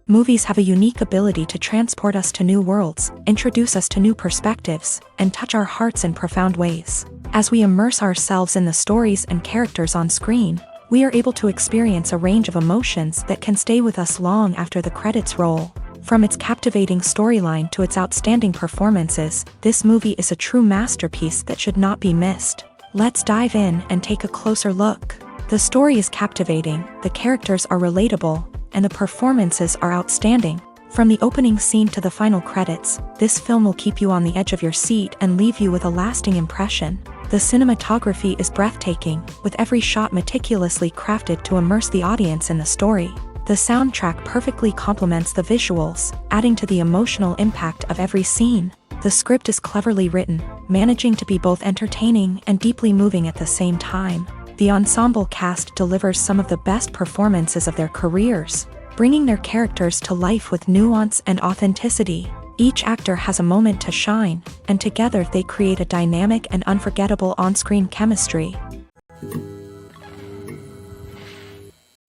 Movies have a unique ability to transport us to new worlds, introduce us to new perspectives, and touch our hearts in profound ways. As we immerse ourselves in the stories and characters on screen, we are able to experience a range of emotions that can stay with us long after the credits roll. From its captivating storyline to its outstanding performances, this movie is a true masterpiece that should not be missed. Let's dive in and take a closer look. The story is captivating, the characters are relatable, and the performances are outstanding. From the opening scene to the final credits, this film will keep you on the edge of your seat and leave you with a lasting impression. The cinematography is breathtaking, with every shot meticulously crafted to immerse the audience in the story. The soundtrack perfectly complements the visuals, adding to the emotional impact of every scene. The script is cleverly written, managing to be both entertaining and deeply moving at the same time. The ensemble cast delivers some of the best performances of their careers, bringing their characters to life with nuance and authenticity. Each actor has a moment to shine, and together they create a dynamic and unforgettable on-screen chemistry.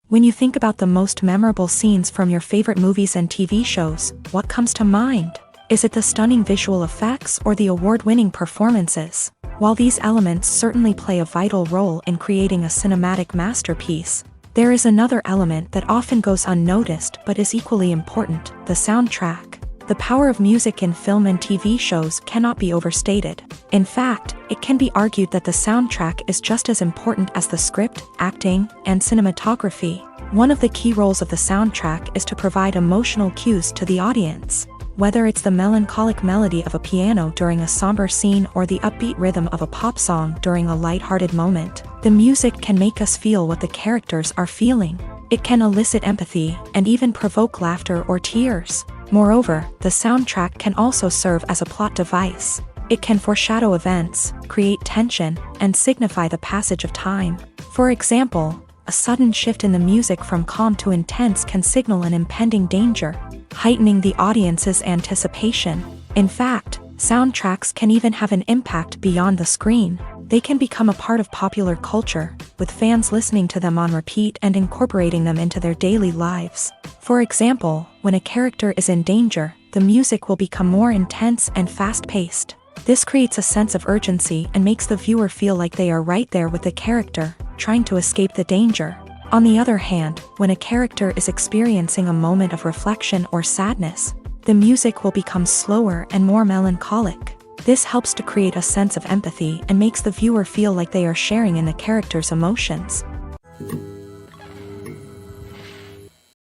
When you think about the most memorable scenes from your favorite movies and TV shows, what comes to mind? Is it the stunning visual effects or the award-winning performances? While these elements certainly play a vital role in creating a cinematic masterpiece, there is another element that often goes unnoticed but is equally important: the soundtrack. The power of music in film and TV shows cannot be overstated. In fact, it can be argued that the soundtrack is just as important as the script, acting, and cinematography. One of the key roles of the soundtrack is to provide emotional cues to the audience. Whether it's the melancholic melody of a piano during a somber scene or the upbeat rhythm of a pop song during a lighthearted moment, the music can make us feel what the characters are feeling. It can elicit empathy and even provoke laughter or tears. Moreover, the soundtrack can also serve as a plot device. It can foreshadow events, create tension, and signify the passage of time. For example, a sudden shift in the music from calm to intense can signal an impending danger, heightening the audience's anticipation. In fact, soundtracks can even have an impact beyond the screen. They can become a part of popular culture, with fans listening to them on repeat and incorporating them into their daily lives. For example, when a character is in danger, the music will become more intense and fast-paced. This creates a sense of urgency and makes the viewer feel like they are right there with the character, trying to escape the danger. On the other hand, when a character is experiencing a moment of reflection or sadness, the music will become slower and more melancholic. This helps to create a sense of empathy and makes the viewer feel like they are sharing in the character's emotions.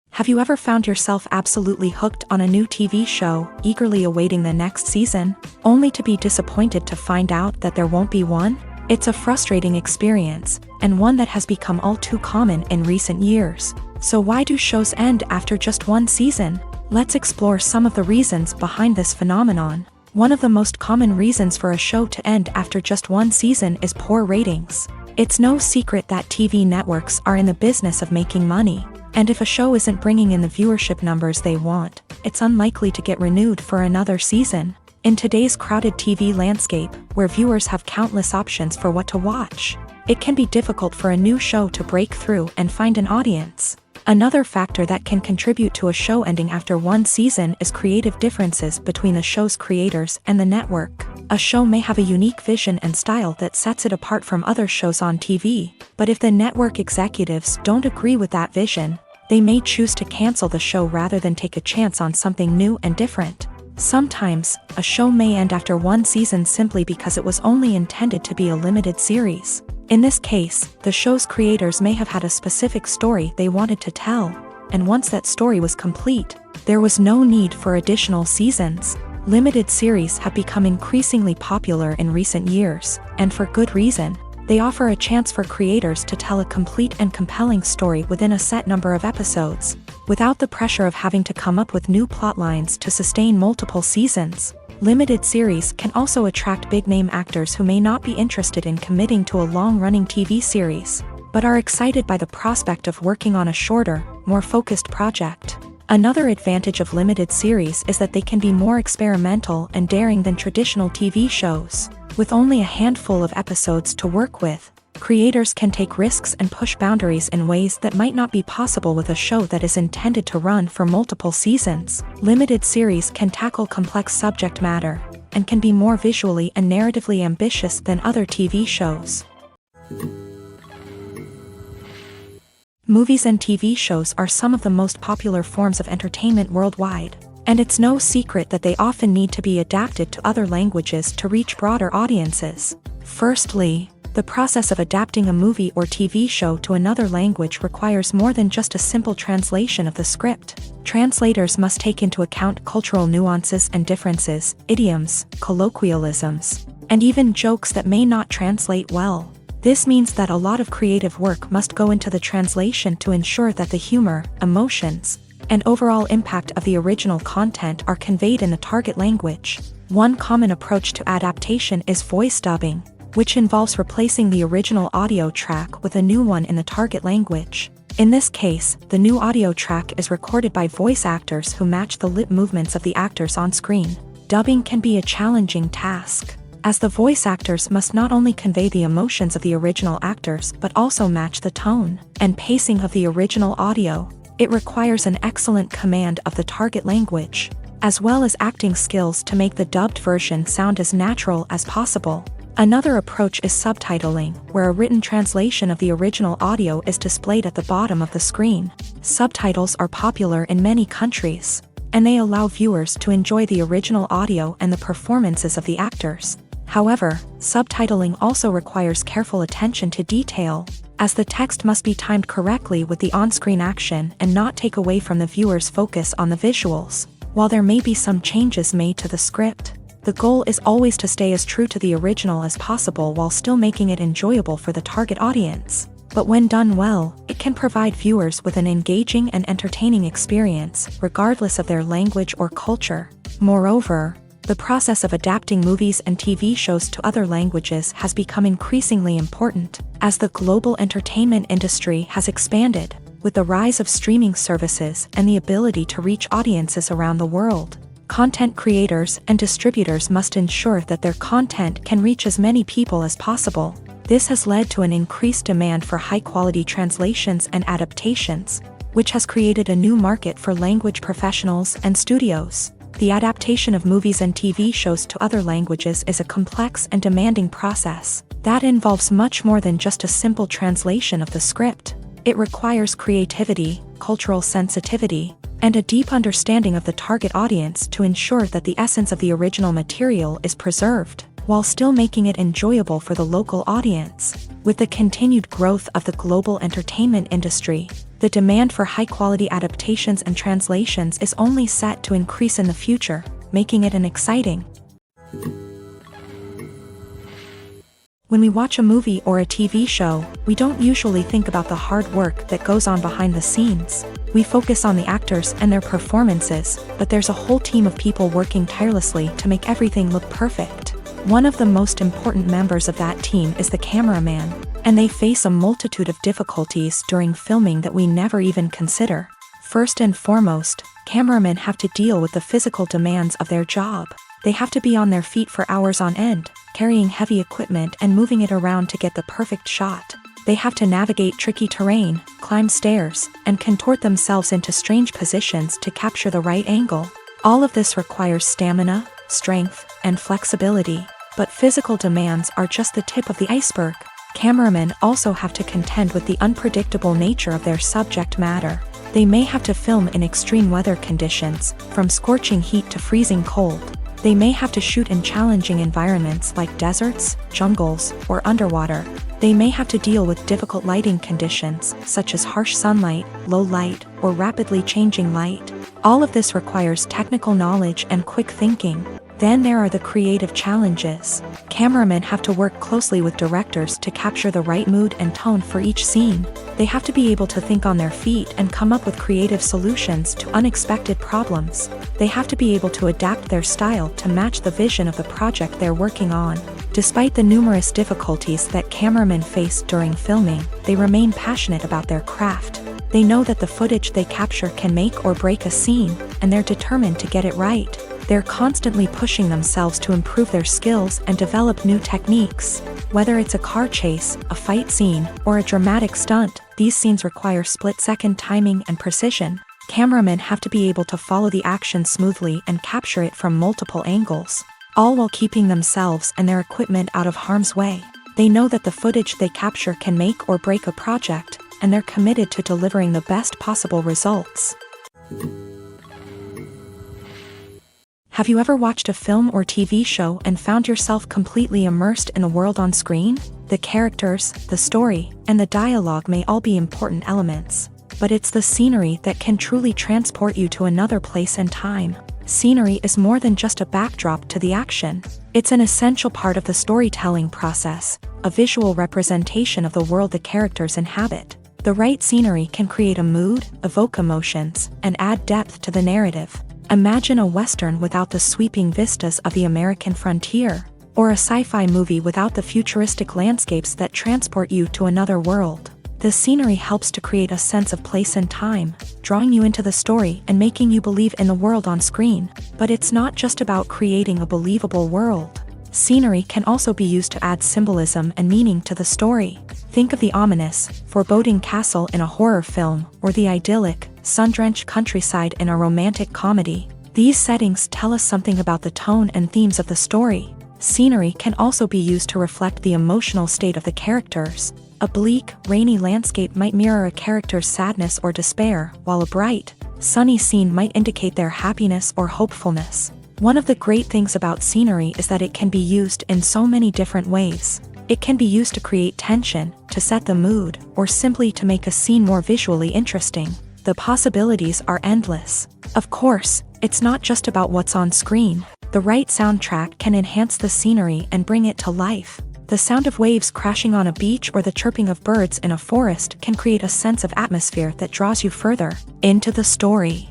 Have you ever found yourself absolutely hooked on a new TV show, eagerly awaiting the next season, only to be disappointed to find out that there won't be one? It's a frustrating experience, and one that has become all too common in recent years. So why do shows end after just one season? Let's explore some of the reasons behind this phenomenon. One of the most common reasons for a show to end after just one season is poor ratings. It's no secret that TV networks are in the business of making money, and if a show isn't bringing in the viewership numbers they want, it's unlikely to get renewed for another season. In today's crowded TV landscape, where viewers have countless options for what to watch, it can be difficult for a new show to break through and find an audience. Another factor that can contribute to a show ending after one season is creative differences between the show's creators and the network. A show may have a unique vision and style that sets it apart from other shows on TV, but if the network executives don't agree with that vision, they may choose to cancel the show rather than take a chance on something new and different. Sometimes, a show may end after one season simply because it was only intended to be a limited series. In this case, the show's creators may have had a specific story they wanted to tell, and once that story was complete, there was no need for additional seasons. Limited series have become increasingly popular in recent years, and for good reason. They offer a chance for creators to tell a complete and compelling story within a set number of episodes, without the pressure of having to come up with new plotlines to sustain multiple seasons. Limited series can also attract big-name actors who may not be interested in committing to a long-running TV series, but are excited by the prospect of working on a shorter, more focused project. Another advantage of limited series is that they can be more experimental and daring than traditional TV shows. With only a handful of episodes to work with, Creators can take risks and push boundaries in ways that might not be possible with a show that is intended to run for multiple seasons. Limited series can tackle complex subject matter and can be more visually and narratively ambitious than other TV shows. Movies and TV shows are some of the most popular forms of entertainment worldwide, and it's no secret that they often need to be adapted to other languages to reach broader audiences. Firstly, the process of adapting a movie or TV show to another language requires more than just a simple translation of the script. Translators must take into account cultural nuances and differences, idioms, colloquialisms, and even jokes that may not translate well. This means that a lot of creative work must go into the translation to ensure that the humor, emotions, and overall impact of the original content are conveyed in the target language. One common approach to adaptation is voice dubbing, which involves replacing the original audio track with a new one in the target language. In this case, the new audio track is recorded by voice actors who match the lip movements of the actors on screen. Dubbing can be a challenging task, as the voice actors must not only convey the emotions of the original actors but also match the tone and pacing of the original audio. It requires an excellent command of the target language, as well as acting skills to make the dubbed version sound as natural as possible. Another approach is subtitling, where a written translation of the original audio is displayed at the bottom of the screen. Subtitles are popular in many countries, and they allow viewers to enjoy the original audio and the performances of the actors. However, subtitling also requires careful attention to detail, as the text must be timed correctly with the on-screen action and not take away from the viewer's focus on the visuals. While there may be some changes made to the script, the goal is always to stay as true to the original as possible while still making it enjoyable for the target audience. But when done well, it can provide viewers with an engaging and entertaining experience, regardless of their language or culture. Moreover, the process of adapting movies and TV shows to other languages has become increasingly important, as the global entertainment industry has expanded, with the rise of streaming services and the ability to reach audiences around the world. Content creators and distributors must ensure that their content can reach as many people as possible. This has led to an increased demand for high-quality translations and adaptations, which has created a new market for language professionals and studios. The adaptation of movies and TV shows to other languages is a complex and demanding process that involves much more than just a simple translation of the script. It requires creativity, cultural sensitivity, and a deep understanding of the target audience to ensure that the essence of the original material is preserved, while still making it enjoyable for the local audience. With the continued growth of the global entertainment industry, the demand for high-quality adaptations and translations is only set to increase in the future, making it an exciting. When we watch a movie or a TV show, we don't usually think about the hard work that goes on behind the scenes. We focus on the actors and their performances, but there's a whole team of people working tirelessly to make everything look perfect. One of the most important members of that team is the cameraman, and they face a multitude of difficulties during filming that we never even consider. First and foremost, cameramen have to deal with the physical demands of their job. They have to be on their feet for hours on end, carrying heavy equipment and moving it around to get the perfect shot. They have to navigate tricky terrain, climb stairs, and contort themselves into strange positions to capture the right angle. All of this requires stamina, strength, and flexibility. But physical demands are just the tip of the iceberg. Cameramen also have to contend with the unpredictable nature of their subject matter. They may have to film in extreme weather conditions, from scorching heat to freezing cold. They may have to shoot in challenging environments like deserts, jungles, or underwater. They may have to deal with difficult lighting conditions, such as harsh sunlight, low light, or rapidly changing light. All of this requires technical knowledge and quick thinking. Then there are the creative challenges. Cameramen have to work closely with directors to capture the right mood and tone for each scene. They have to be able to think on their feet and come up with creative solutions to unexpected problems. They have to be able to adapt their style to match the vision of the project they're working on. Despite the numerous difficulties that cameramen face during filming, they remain passionate about their craft. They know that the footage they capture can make or break a scene, and they're determined to get it right. They're constantly pushing themselves to improve their skills and develop new techniques. Whether it's a car chase, a fight scene, or a dramatic stunt, these scenes require split-second timing and precision. Cameramen have to be able to follow the action smoothly and capture it from multiple angles, all while keeping themselves and their equipment out of harm's way. They know that the footage they capture can make or break a project, and they're committed to delivering the best possible results. Have you ever watched a film or TV show and found yourself completely immersed in the world on screen? The characters, the story, and the dialogue may all be important elements, but it's the scenery that can truly transport you to another place and time. Scenery is more than just a backdrop to the action. It's an essential part of the storytelling process, a visual representation of the world the characters inhabit. The right scenery can create a mood, evoke emotions, and add depth to the narrative. Imagine a Western without the sweeping vistas of the American frontier, or a sci-fi movie without the futuristic landscapes that transport you to another world. The scenery helps to create a sense of place and time, drawing you into the story and making you believe in the world on screen. But it's not just about creating a believable world. Scenery can also be used to add symbolism and meaning to the story. Think of the ominous, foreboding castle in a horror film, or the idyllic, sun-drenched countryside in a romantic comedy. These settings tell us something about the tone and themes of the story. Scenery can also be used to reflect the emotional state of the characters. A bleak, rainy landscape might mirror a character's sadness or despair, while a bright, sunny scene might indicate their happiness or hopefulness. One of the great things about scenery is that it can be used in so many different ways. It can be used to create tension, to set the mood, or simply to make a scene more visually interesting. The possibilities are endless. Of course, it's not just about what's on screen. The right soundtrack can enhance the scenery and bring it to life. The sound of waves crashing on a beach or the chirping of birds in a forest can create a sense of atmosphere that draws you further into the story.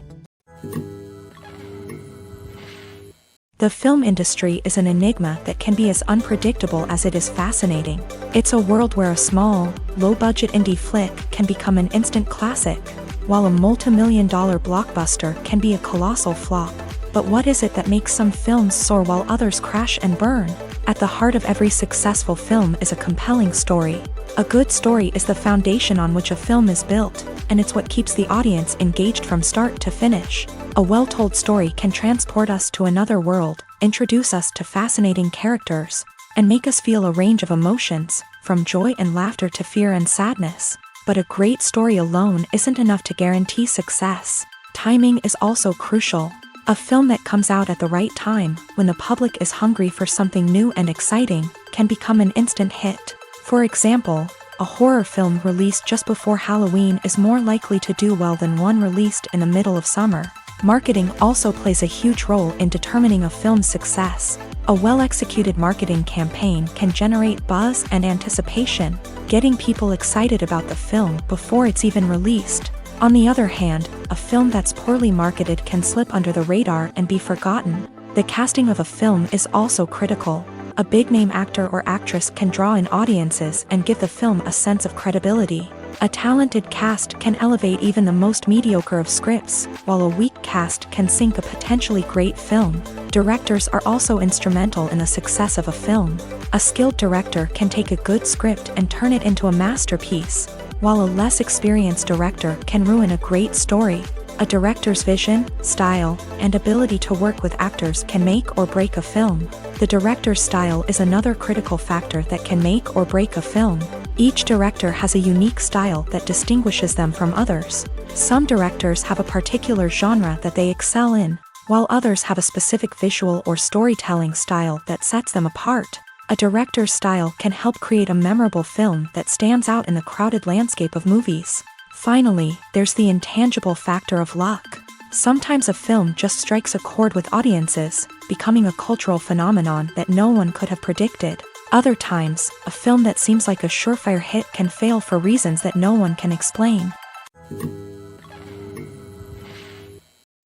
The film industry is an enigma that can be as unpredictable as it is fascinating. It's a world where a small, low-budget indie flick can become an instant classic, while a multi-million-dollar blockbuster can be a colossal flop. But what is it that makes some films soar while others crash and burn? At the heart of every successful film is a compelling story. A good story is the foundation on which a film is built, and it's what keeps the audience engaged from start to finish. A well-told story can transport us to another world, introduce us to fascinating characters, and make us feel a range of emotions, from joy and laughter to fear and sadness. But a great story alone isn't enough to guarantee success. Timing is also crucial. A film that comes out at the right time, when the public is hungry for something new and exciting, can become an instant hit. For example, a horror film released just before Halloween is more likely to do well than one released in the middle of summer. Marketing also plays a huge role in determining a film's success. A well-executed marketing campaign can generate buzz and anticipation, getting people excited about the film before it's even released. On the other hand, a film that's poorly marketed can slip under the radar and be forgotten. The casting of a film is also critical. A big-name actor or actress can draw in audiences and give the film a sense of credibility. A talented cast can elevate even the most mediocre of scripts, while a weak cast can sink a potentially great film. Directors are also instrumental in the success of a film. A skilled director can take a good script and turn it into a masterpiece, while a less experienced director can ruin a great story. A director's vision, style, and ability to work with actors can make or break a film. The director's style is another critical factor that can make or break a film. Each director has a unique style that distinguishes them from others. Some directors have a particular genre that they excel in, while others have a specific visual or storytelling style that sets them apart. A director's style can help create a memorable film that stands out in the crowded landscape of movies. Finally, there's the intangible factor of luck. Sometimes a film just strikes a chord with audiences, becoming a cultural phenomenon that no one could have predicted. Other times, a film that seems like a surefire hit can fail for reasons that no one can explain.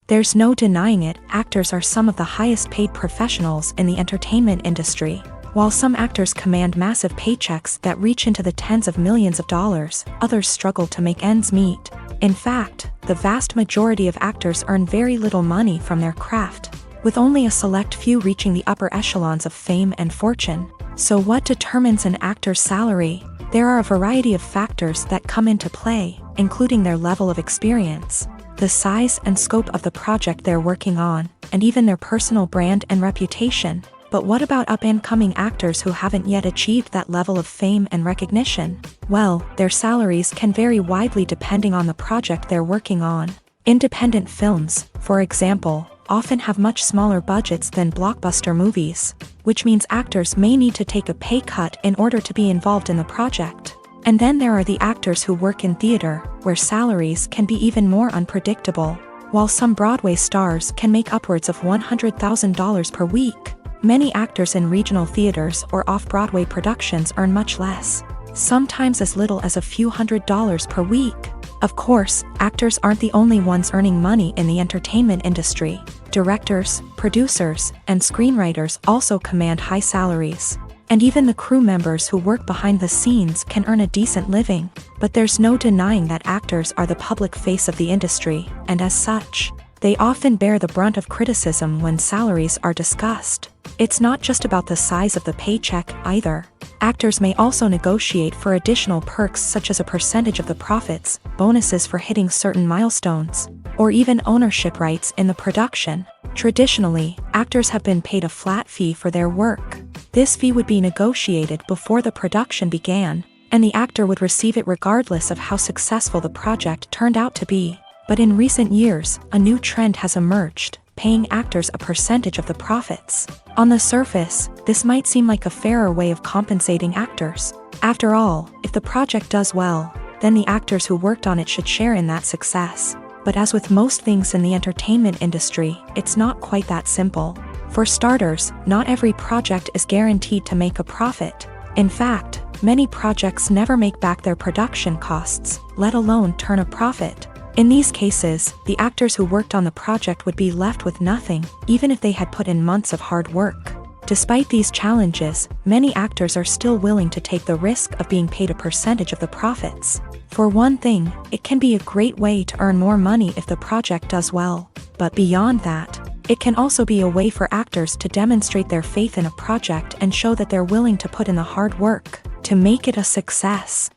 There's no denying it, actors are some of the highest paid professionals in the entertainment industry. While some actors command massive paychecks that reach into the tens of millions of dollars, others struggle to make ends meet. In fact, the vast majority of actors earn very little money from their craft. with only a select few reaching the upper echelons of fame and fortune. So what determines an actor's salary? There are a variety of factors that come into play, including their level of experience, the size and scope of the project they're working on, and even their personal brand and reputation. But what about up-and-coming actors who haven't yet achieved that level of fame and recognition? Well, their salaries can vary widely depending on the project they're working on. Independent films, for example, often have much smaller budgets than blockbuster movies, which means actors may need to take a pay cut in order to be involved in the project. And then there are the actors who work in theater, where salaries can be even more unpredictable. While some Broadway stars can make upwards of $100,000 per week, many actors in regional theaters or off-Broadway productions earn much less, sometimes as little as a few $100s per week. Of course, actors aren't the only ones earning money in the entertainment industry. Directors, producers, and screenwriters also command high salaries. And even the crew members who work behind the scenes can earn a decent living. But there's no denying that actors are the public face of the industry, and as such, they often bear the brunt of criticism when salaries are discussed. It's not just about the size of the paycheck, either. Actors may also negotiate for additional perks such as a percentage of the profits, bonuses for hitting certain milestones, or even ownership rights in the production. Traditionally, actors have been paid a flat fee for their work. This fee would be negotiated before the production began, and the actor would receive it regardless of how successful the project turned out to be. But in recent years, a new trend has emerged, paying actors a percentage of the profits. On the surface, this might seem like a fairer way of compensating actors. After all, if the project does well, then the actors who worked on it should share in that success. But as with most things in the entertainment industry, it's not quite that simple. For starters, not every project is guaranteed to make a profit. In fact, many projects never make back their production costs, let alone turn a profit. In these cases, the actors who worked on the project would be left with nothing, even if they had put in months of hard work. Despite these challenges, many actors are still willing to take the risk of being paid a percentage of the profits. For one thing, it can be a great way to earn more money if the project does well. But beyond that, it can also be a way for actors to demonstrate their faith in a project and show that they're willing to put in the hard work to make it a success.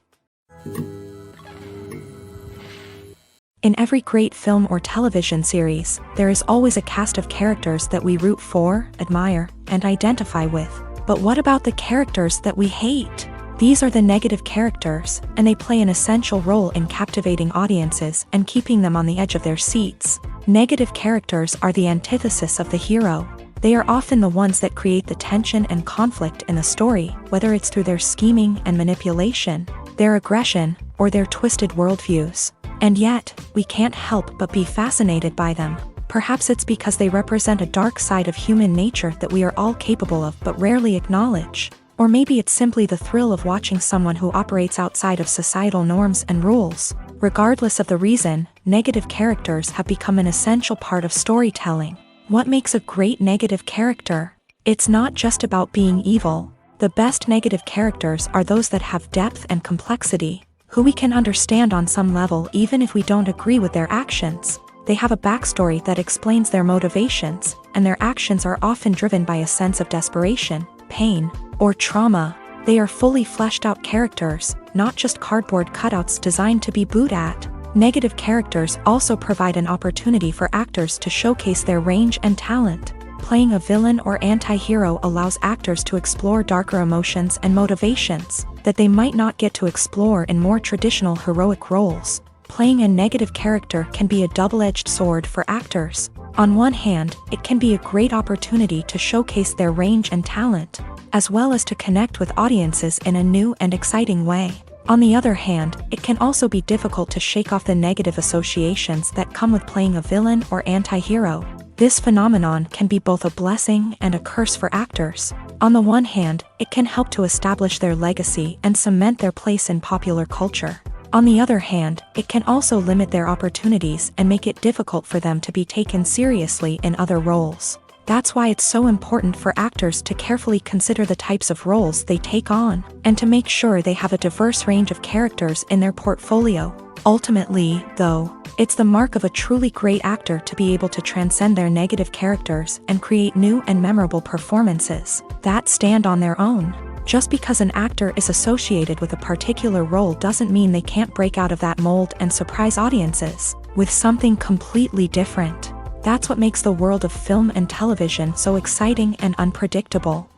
In every great film or television series, there is always a cast of characters that we root for, admire, and identify with. But what about the characters that we hate? These are the negative characters, and they play an essential role in captivating audiences and keeping them on the edge of their seats. Negative characters are the antithesis of the hero. They are often the ones that create the tension and conflict in the story, whether it's through their scheming and manipulation, their aggression, or their twisted worldviews. And yet, we can't help but be fascinated by them. Perhaps it's because they represent a dark side of human nature that we are all capable of but rarely acknowledge. Or maybe it's simply the thrill of watching someone who operates outside of societal norms and rules. Regardless of the reason, negative characters have become an essential part of storytelling. What makes a great negative character? It's not just about being evil. The best negative characters are those that have depth and complexity, who we can understand on some level even if we don't agree with their actions. They have a backstory that explains their motivations, and their actions are often driven by a sense of desperation, pain, or trauma. They are fully fleshed out characters, not just cardboard cutouts designed to be booed at. Negative characters also provide an opportunity for actors to showcase their range and talent. Playing a villain or anti-hero allows actors to explore darker emotions and motivations that they might not get to explore in more traditional heroic roles. Playing a negative character can be a double-edged sword for actors. On one hand, it can be a great opportunity to showcase their range and talent, as well as to connect with audiences in a new and exciting way. On the other hand, it can also be difficult to shake off the negative associations that come with playing a villain or anti-hero. This phenomenon can be both a blessing and a curse for actors. On the one hand, it can help to establish their legacy and cement their place in popular culture. On the other hand, it can also limit their opportunities and make it difficult for them to be taken seriously in other roles. That's why it's so important for actors to carefully consider the types of roles they take on, and to make sure they have a diverse range of characters in their portfolio. Ultimately, though, it's the mark of a truly great actor to be able to transcend their negative characters and create new and memorable performances that stand on their own. Just because an actor is associated with a particular role doesn't mean they can't break out of that mold and surprise audiences with something completely different. That's what makes the world of film and television so exciting and unpredictable.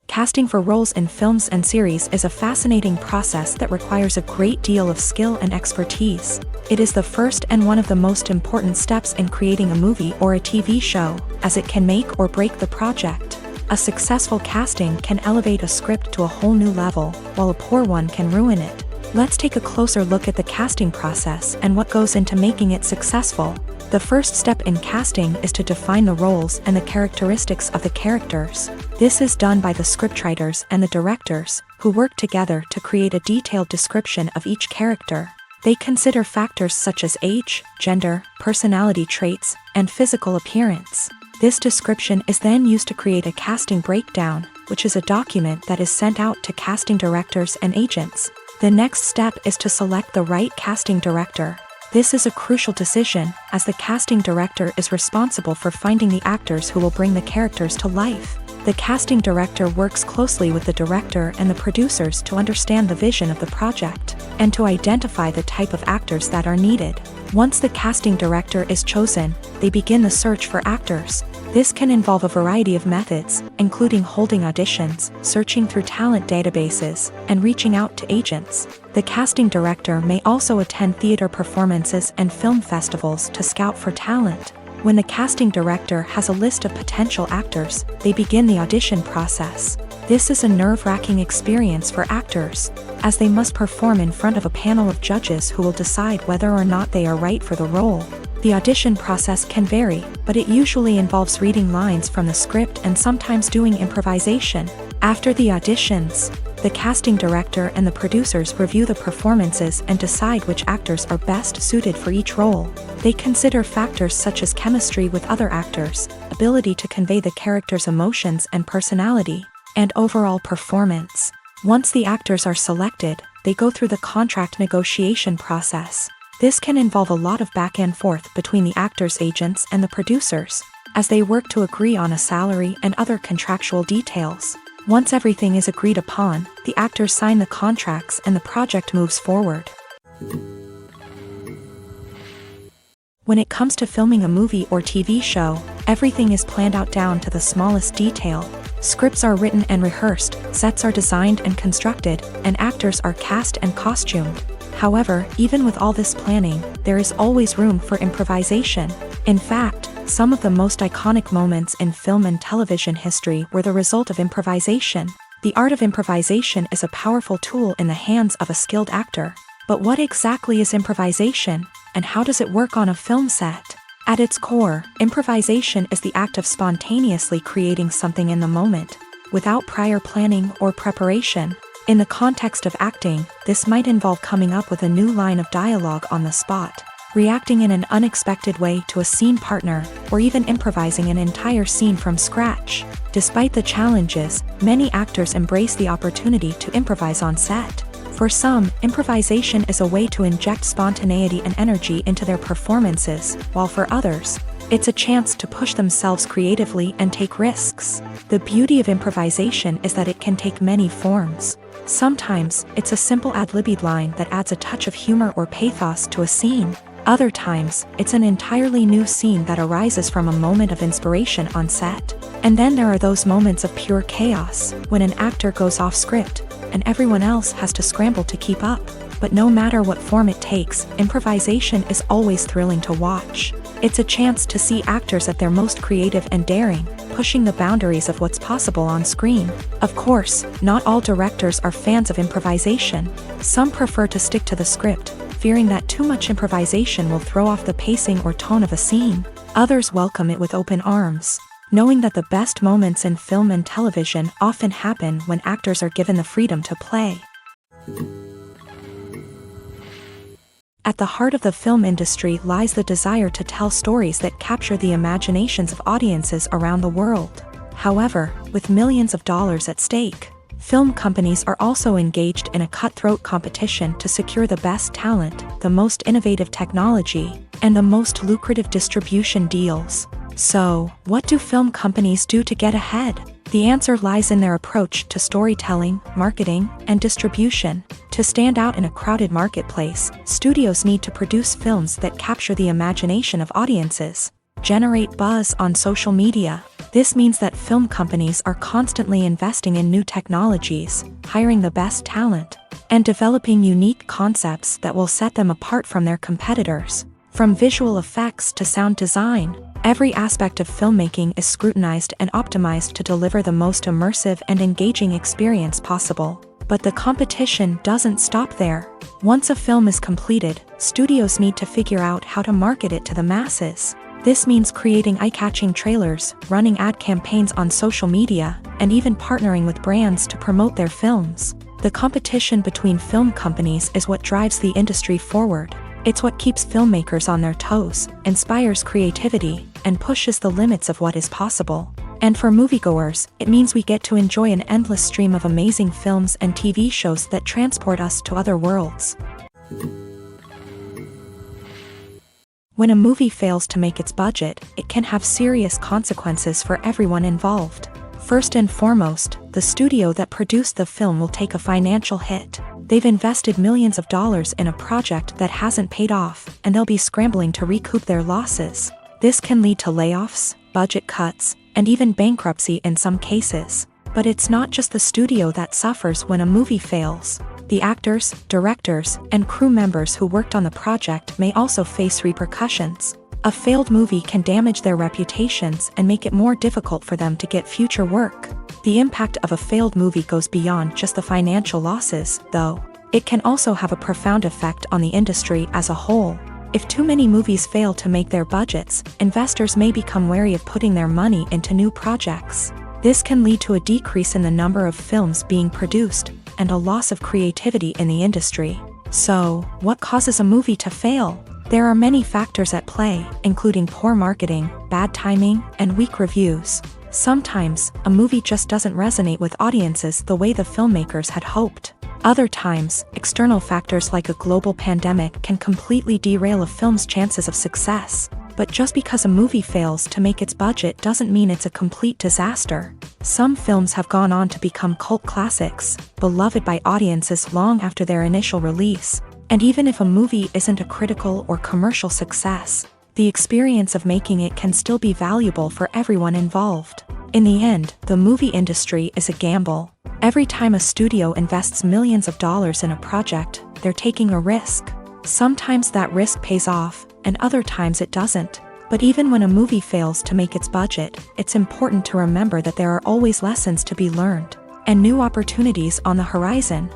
Casting for roles in films and series is a fascinating process that requires a great deal of skill and expertise. It is the first and one of the most important steps in creating a movie or a TV show, as it can make or break the project. A successful casting can elevate a script to a whole new level, while a poor one can ruin it. Let's take a closer look at the casting process and what goes into making it successful. The first step in casting is to define the roles and the characteristics of the characters. This is done by the scriptwriters and the directors, who work together to create a detailed description of each character. They consider factors such as age, gender, personality traits, and physical appearance. This description is then used to create a casting breakdown, which is a document that is sent out to casting directors and agents. The next step is to select the right casting director. This is a crucial decision, as the casting director is responsible for finding the actors who will bring the characters to life. The casting director works closely with the director and the producers to understand the vision of the project, and to identify the type of actors that are needed. Once the casting director is chosen, they begin the search for actors. This can involve a variety of methods, including holding auditions, searching through talent databases, and reaching out to agents. The casting director may also attend theater performances and film festivals to scout for talent. When the casting director has a list of potential actors, they begin the audition process. This is a nerve-wracking experience for actors, as they must perform in front of a panel of judges who will decide whether or not they are right for the role. The audition process can vary, but it usually involves reading lines from the script and sometimes doing improvisation. After the auditions, the casting director and the producers review the performances and decide which actors are best suited for each role. They consider factors such as chemistry with other actors, ability to convey the character's emotions and personality, and overall performance. Once the actors are selected, they go through the contract negotiation process. This can involve a lot of back and forth between the actors' agents and the producers, as they work to agree on a salary and other contractual details. Once everything is agreed upon, the actors sign the contracts and the project moves forward. When it comes to filming a movie or TV show, everything is planned out down to the smallest detail. Scripts are written and rehearsed, sets are designed and constructed, and actors are cast and costumed. However, even with all this planning, there is always room for improvisation. In fact, some of the most iconic moments in film and television history were the result of improvisation. The art of improvisation is a powerful tool in the hands of a skilled actor. But what exactly is improvisation, and how does it work on a film set? At its core, improvisation is the act of spontaneously creating something in the moment, without prior planning or preparation. In the context of acting, this might involve coming up with a new line of dialogue on the spot, reacting in an unexpected way to a scene partner, or even improvising an entire scene from scratch. Despite the challenges, many actors embrace the opportunity to improvise on set. For some, improvisation is a way to inject spontaneity and energy into their performances, while for others, it's a chance to push themselves creatively and take risks. The beauty of improvisation is that it can take many forms. Sometimes, it's a simple ad-libbed line that adds a touch of humor or pathos to a scene. Other times, it's an entirely new scene that arises from a moment of inspiration on set. And then there are those moments of pure chaos, when an actor goes off script, and everyone else has to scramble to keep up. But no matter what form it takes, improvisation is always thrilling to watch. It's a chance to see actors at their most creative and daring, pushing the boundaries of what's possible on screen. Of course, not all directors are fans of improvisation. Some prefer to stick to the script, fearing that too much improvisation will throw off the pacing or tone of a scene. Others welcome it with open arms, knowing that the best moments in film and television often happen when actors are given the freedom to play. At the heart of the film industry lies the desire to tell stories that capture the imaginations of audiences around the world. However, with millions of dollars at stake, film companies are also engaged in a cutthroat competition to secure the best talent, the most innovative technology, and the most lucrative distribution deals. So, what do film companies do to get ahead? The answer lies in their approach to storytelling, marketing, and distribution. To stand out in a crowded marketplace, studios need to produce films that capture the imagination of audiences, generate buzz on social media. This means that film companies are constantly investing in new technologies, hiring the best talent, and developing unique concepts that will set them apart from their competitors. From visual effects to sound design, every aspect of filmmaking is scrutinized and optimized to deliver the most immersive and engaging experience possible. But the competition doesn't stop there. Once a film is completed, studios need to figure out how to market it to the masses. This means creating eye-catching trailers, running ad campaigns on social media, and even partnering with brands to promote their films. The competition between film companies is what drives the industry forward. It's what keeps filmmakers on their toes, inspires creativity, and pushes the limits of what is possible. And for moviegoers, it means we get to enjoy an endless stream of amazing films and TV shows that transport us to other worlds. When a movie fails to make its budget, it can have serious consequences for everyone involved. First and foremost, the studio that produced the film will take a financial hit. They've invested millions of dollars in a project that hasn't paid off, and they'll be scrambling to recoup their losses. This can lead to layoffs, budget cuts, and even bankruptcy in some cases. But it's not just the studio that suffers when a movie fails. The actors, directors, and crew members who worked on the project may also face repercussions. A failed movie can damage their reputations and make it more difficult for them to get future work. The impact of a failed movie goes beyond just the financial losses, though. It can also have a profound effect on the industry as a whole. If too many movies fail to make their budgets, investors may become wary of putting their money into new projects. This can lead to a decrease in the number of films being produced, and a loss of creativity in the industry. So, what causes a movie to fail? There are many factors at play, including poor marketing, bad timing, and weak reviews. Sometimes, a movie just doesn't resonate with audiences the way the filmmakers had hoped. Other times, external factors like a global pandemic can completely derail a film's chances of success. But just because a movie fails to make its budget doesn't mean it's a complete disaster. Some films have gone on to become cult classics, beloved by audiences long after their initial release. And even if a movie isn't a critical or commercial success, the experience of making it can still be valuable for everyone involved. In the end, the movie industry is a gamble. Every time a studio invests millions of dollars in a project, they're taking a risk. Sometimes that risk pays off, and other times it doesn't. But even when a movie fails to make its budget, it's important to remember that there are always lessons to be learned, and new opportunities on the horizon.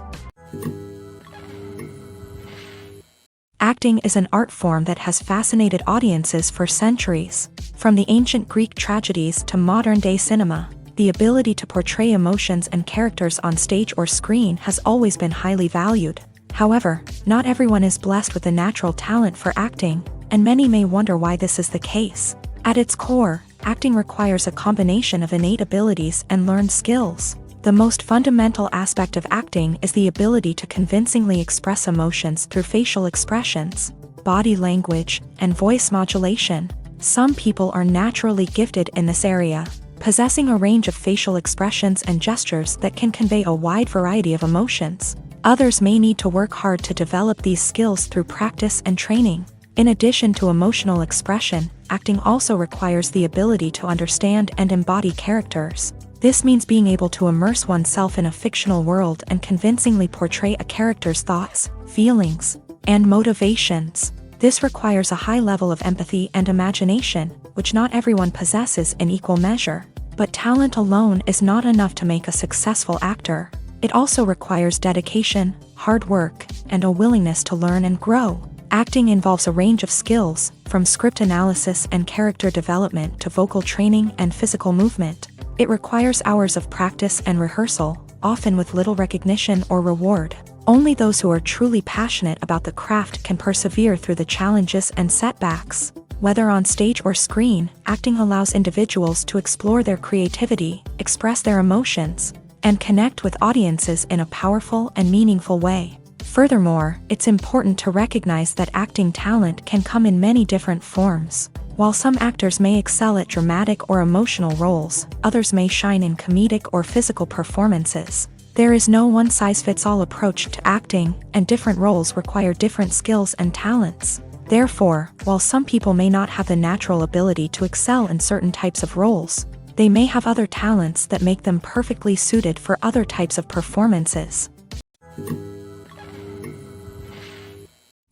Acting is an art form that has fascinated audiences for centuries. From the ancient Greek tragedies to modern-day cinema, the ability to portray emotions and characters on stage or screen has always been highly valued. However, not everyone is blessed with a natural talent for acting, and many may wonder why this is the case. At its core, acting requires a combination of innate abilities and learned skills. The most fundamental aspect of acting is the ability to convincingly express emotions through facial expressions, body language, and voice modulation. Some people are naturally gifted in this area, possessing a range of facial expressions and gestures that can convey a wide variety of emotions. Others may need to work hard to develop these skills through practice and training. In addition to emotional expression, acting also requires the ability to understand and embody characters. This means being able to immerse oneself in a fictional world and convincingly portray a character's thoughts, feelings, and motivations. This requires a high level of empathy and imagination, which not everyone possesses in equal measure. But talent alone is not enough to make a successful actor. It also requires dedication, hard work, and a willingness to learn and grow. Acting involves a range of skills, from script analysis and character development to vocal training and physical movement. It requires hours of practice and rehearsal, often with little recognition or reward. Only those who are truly passionate about the craft can persevere through the challenges and setbacks. Whether on stage or screen, acting allows individuals to explore their creativity, express their emotions, and connect with audiences in a powerful and meaningful way. Furthermore, it's important to recognize that acting talent can come in many different forms. While some actors may excel at dramatic or emotional roles, others may shine in comedic or physical performances. There is no one-size-fits-all approach to acting, and different roles require different skills and talents. Therefore, while some people may not have the natural ability to excel in certain types of roles, they may have other talents that make them perfectly suited for other types of performances.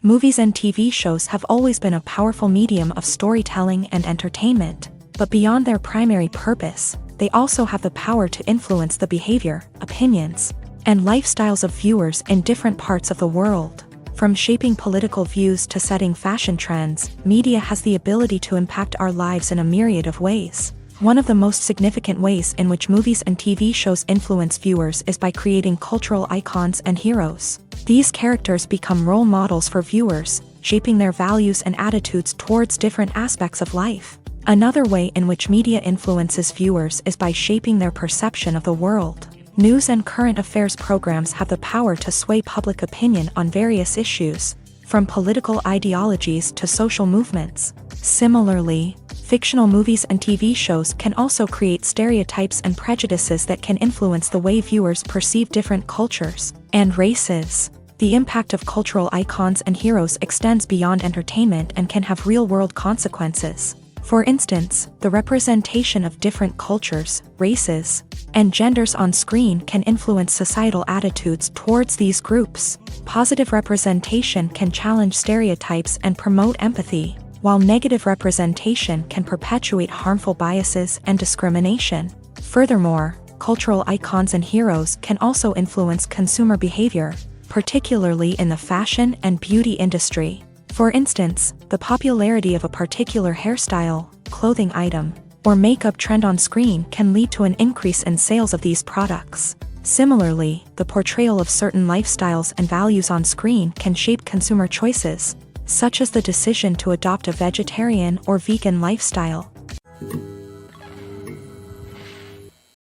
Movies and TV shows have always been a powerful medium of storytelling and entertainment, but beyond their primary purpose, they also have the power to influence the behavior, opinions, and lifestyles of viewers in different parts of the world. From shaping political views to setting fashion trends, media has the ability to impact our lives in a myriad of ways. One of the most significant ways in which movies and TV shows influence viewers is by creating cultural icons and heroes. These characters become role models for viewers, shaping their values and attitudes towards different aspects of life. Another way in which media influences viewers is by shaping their perception of the world. News and current affairs programs have the power to sway public opinion on various issues, from political ideologies to social movements. Similarly, fictional movies and TV shows can also create stereotypes and prejudices that can influence the way viewers perceive different cultures and races. The impact of cultural icons and heroes extends beyond entertainment and can have real-world consequences. For instance, the representation of different cultures, races, and genders on screen can influence societal attitudes towards these groups. Positive representation can challenge stereotypes and promote empathy, while negative representation can perpetuate harmful biases and discrimination. Furthermore, cultural icons and heroes can also influence consumer behavior, particularly in the fashion and beauty industry. For instance, the popularity of a particular hairstyle, clothing item, or makeup trend on screen can lead to an increase in sales of these products. Similarly, the portrayal of certain lifestyles and values on screen can shape consumer choices, such as the decision to adopt a vegetarian or vegan lifestyle.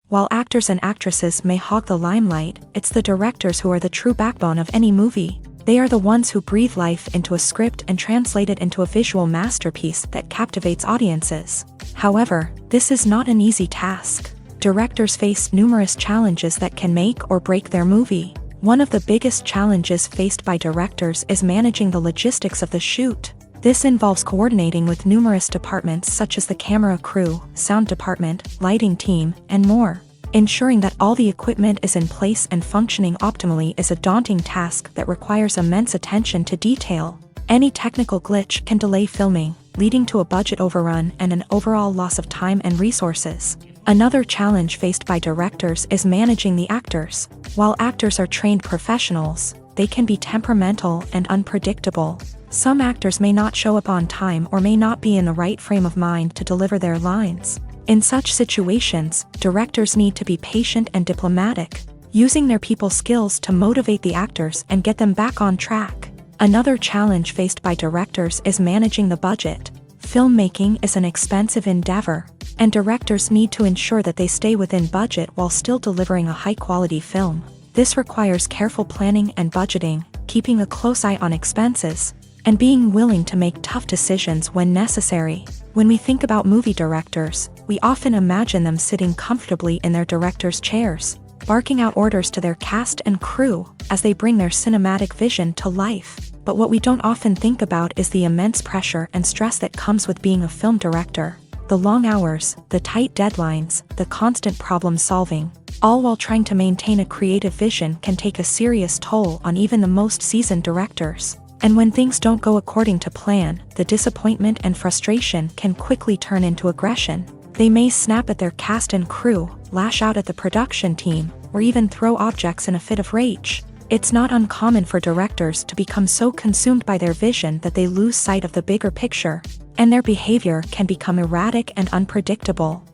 While actors and actresses may hog the limelight, it's the directors who are the true backbone of any movie. They are the ones who breathe life into a script and translate it into a visual masterpiece that captivates audiences. However, this is not an easy task. Directors face numerous challenges that can make or break their movie. One of the biggest challenges faced by directors is managing the logistics of the shoot. This involves coordinating with numerous departments such as the camera crew, sound department, lighting team, and more. Ensuring that all the equipment is in place and functioning optimally is a daunting task that requires immense attention to detail. Any technical glitch can delay filming, leading to a budget overrun and an overall loss of time and resources. Another challenge faced by directors is managing the actors. While actors are trained professionals, they can be temperamental and unpredictable. Some actors may not show up on time or may not be in the right frame of mind to deliver their lines. In such situations, directors need to be patient and diplomatic, using their people skills to motivate the actors and get them back on track. Another challenge faced by directors is managing the budget. Filmmaking is an expensive endeavor, and directors need to ensure that they stay within budget while still delivering a high-quality film. This requires careful planning and budgeting, keeping a close eye on expenses, and being willing to make tough decisions when necessary. When we think about movie directors, we often imagine them sitting comfortably in their director's chairs, barking out orders to their cast and crew as they bring their cinematic vision to life. But what we don't often think about is the immense pressure and stress that comes with being a film director. The long hours, the tight deadlines, the constant problem solving, all while trying to maintain a creative vision can take a serious toll on even the most seasoned directors. And when things don't go according to plan, the disappointment and frustration can quickly turn into aggression. They may snap at their cast and crew, lash out at the production team, or even throw objects in a fit of rage. It's not uncommon for directors to become so consumed by their vision that they lose sight of the bigger picture, and their behavior can become erratic and unpredictable.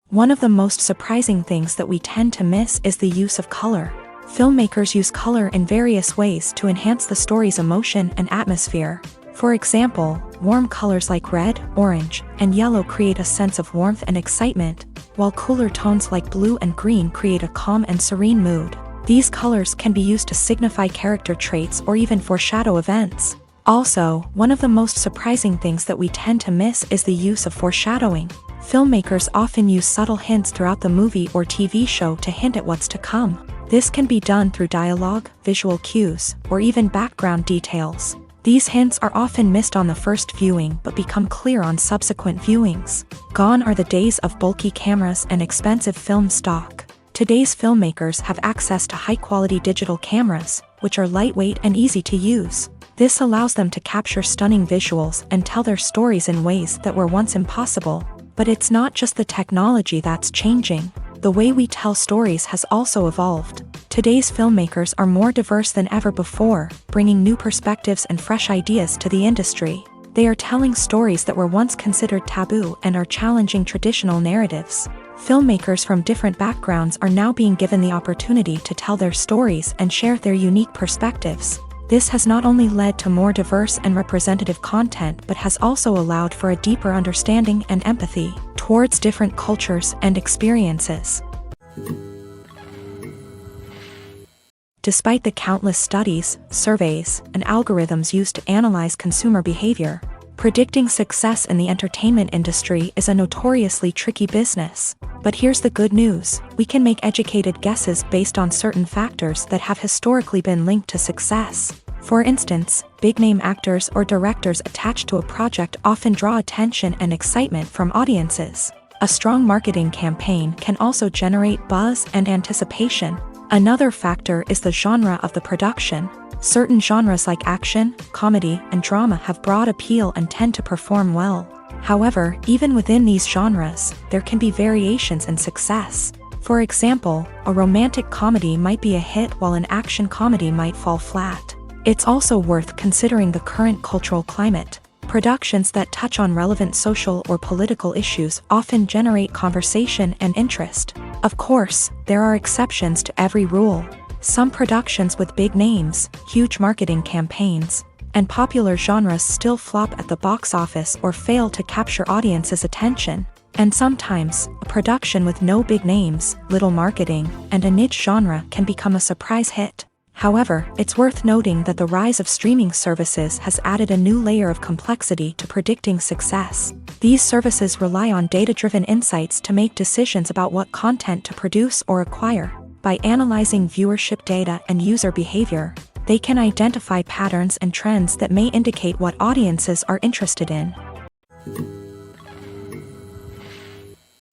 One of the most surprising things that we tend to miss is the use of color. Filmmakers use color in various ways to enhance the story's emotion and atmosphere. For example, warm colors like red, orange, and yellow create a sense of warmth and excitement, while cooler tones like blue and green create a calm and serene mood. These colors can be used to signify character traits or even foreshadow events. Also, one of the most surprising things that we tend to miss is the use of foreshadowing. Filmmakers often use subtle hints throughout the movie or TV show to hint at what's to come. This can be done through dialogue, visual cues, or even background details. These hints are often missed on the first viewing but become clear on subsequent viewings. Gone are the days of bulky cameras and expensive film stock. Today's filmmakers have access to high-quality digital cameras, which are lightweight and easy to use. This allows them to capture stunning visuals and tell their stories in ways that were once impossible. But it's not just the technology that's changing. The way we tell stories has also evolved. Today's filmmakers are more diverse than ever before, bringing new perspectives and fresh ideas to the industry. They are telling stories that were once considered taboo and are challenging traditional narratives. Filmmakers from different backgrounds are now being given the opportunity to tell their stories and share their unique perspectives. This has not only led to more diverse and representative content but has also allowed for a deeper understanding and empathy towards different cultures and experiences. Despite the countless studies, surveys, and algorithms used to analyze consumer behavior, predicting success in the entertainment industry is a notoriously tricky business. But here's the good news: we can make educated guesses based on certain factors that have historically been linked to success. For instance, big-name actors or directors attached to a project often draw attention and excitement from audiences. A strong marketing campaign can also generate buzz and anticipation. Another factor is the genre of the production. Certain genres like action, comedy, and drama have broad appeal and tend to perform well. However, even within these genres, there can be variations in success. For example, a romantic comedy might be a hit while an action comedy might fall flat. It's also worth considering the current cultural climate. Productions that touch on relevant social or political issues often generate conversation and interest. Of course, there are exceptions to every rule. Some productions with big names, huge marketing campaigns, and popular genres still flop at the box office or fail to capture audiences' attention. And sometimes, a production with no big names, little marketing, and a niche genre can become a surprise hit. However, it's worth noting that the rise of streaming services has added a new layer of complexity to predicting success. These services rely on data-driven insights to make decisions about what content to produce or acquire. By analyzing viewership data and user behavior, they can identify patterns and trends that may indicate what audiences are interested in.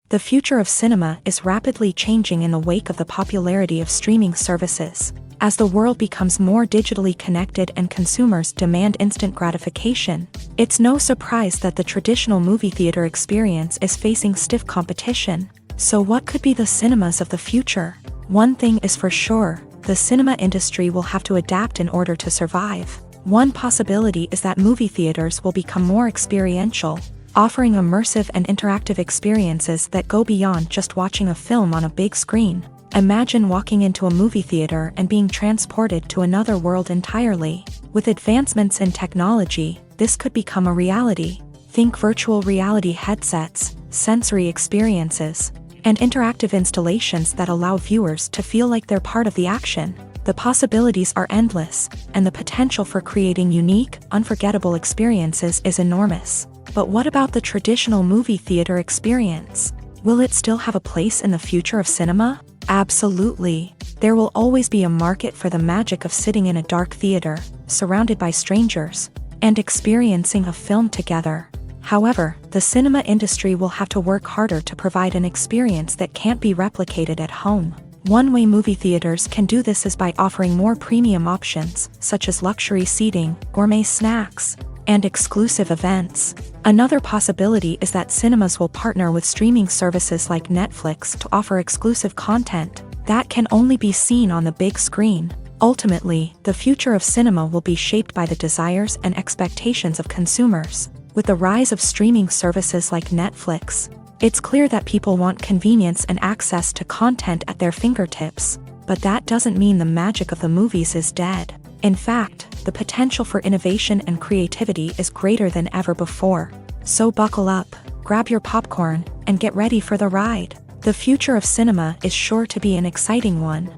The future of cinema is rapidly changing in the wake of the popularity of streaming services. As the world becomes more digitally connected and consumers demand instant gratification, it's no surprise that the traditional movie theater experience is facing stiff competition. So what could be the cinemas of the future? One thing is for sure: the cinema industry will have to adapt in order to survive. One possibility is that movie theaters will become more experiential, offering immersive and interactive experiences that go beyond just watching a film on a big screen. Imagine walking into a movie theater and being transported to another world entirely. With advancements in technology, this could become a reality. Think virtual reality headsets, sensory experiences, and interactive installations that allow viewers to feel like they're part of the action. The possibilities are endless, and the potential for creating unique, unforgettable experiences is enormous. But what about the traditional movie theater experience? Will it still have a place in the future of cinema? Absolutely. There will always be a market for the magic of sitting in a dark theater, surrounded by strangers, and experiencing a film together. However, the cinema industry will have to work harder to provide an experience that can't be replicated at home. One way movie theaters can do this is by offering more premium options, such as luxury seating, gourmet snacks, and exclusive events. Another possibility is that cinemas will partner with streaming services like Netflix to offer exclusive content that can only be seen on the big screen. Ultimately, the future of cinema will be shaped by the desires and expectations of consumers. With the rise of streaming services like Netflix, It's clear that people want convenience and access to content at their fingertips, but that doesn't mean the magic of the movies is dead. In fact, the potential for innovation and creativity is greater than ever before. So buckle up, grab your popcorn, and get ready for the ride. The future of cinema is sure to be an exciting one.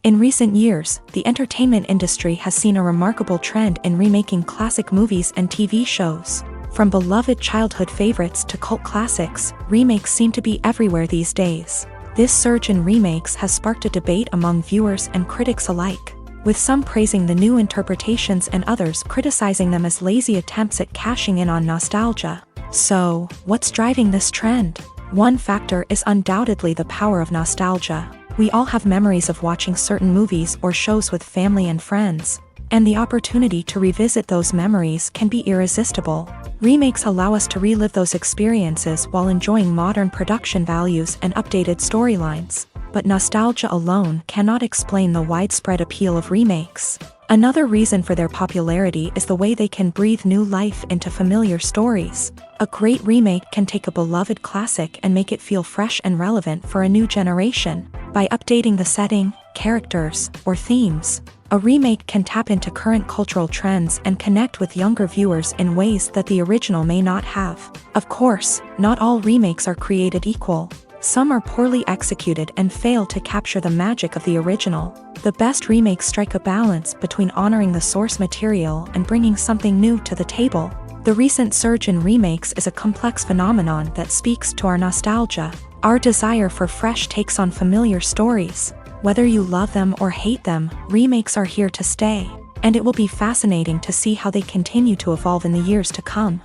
In recent years, the entertainment industry has seen a remarkable trend in remaking classic movies and TV shows. From beloved childhood favorites to cult classics, remakes seem to be everywhere these days. This surge in remakes has sparked a debate among viewers and critics alike, with some praising the new interpretations and others criticizing them as lazy attempts at cashing in on nostalgia. So, what's driving this trend? One factor is undoubtedly the power of nostalgia. We all have memories of watching certain movies or shows with family and friends, and the opportunity to revisit those memories can be irresistible. Remakes allow us to relive those experiences while enjoying modern production values and updated storylines, but nostalgia alone cannot explain the widespread appeal of remakes. Another reason for their popularity is the way they can breathe new life into familiar stories. A great remake can take a beloved classic and make it feel fresh and relevant for a new generation. By updating the setting, characters, or themes, a remake can tap into current cultural trends and connect with younger viewers in ways that the original may not have. Of course, not all remakes are created equal. Some are poorly executed and fail to capture the magic of the original. The best remakes strike a balance between honoring the source material and bringing something new to the table. The recent surge in remakes is a complex phenomenon that speaks to our nostalgia, our desire for fresh takes on familiar stories. Whether you love them or hate them, remakes are here to stay, and it will be fascinating to see how they continue to evolve in the years to come.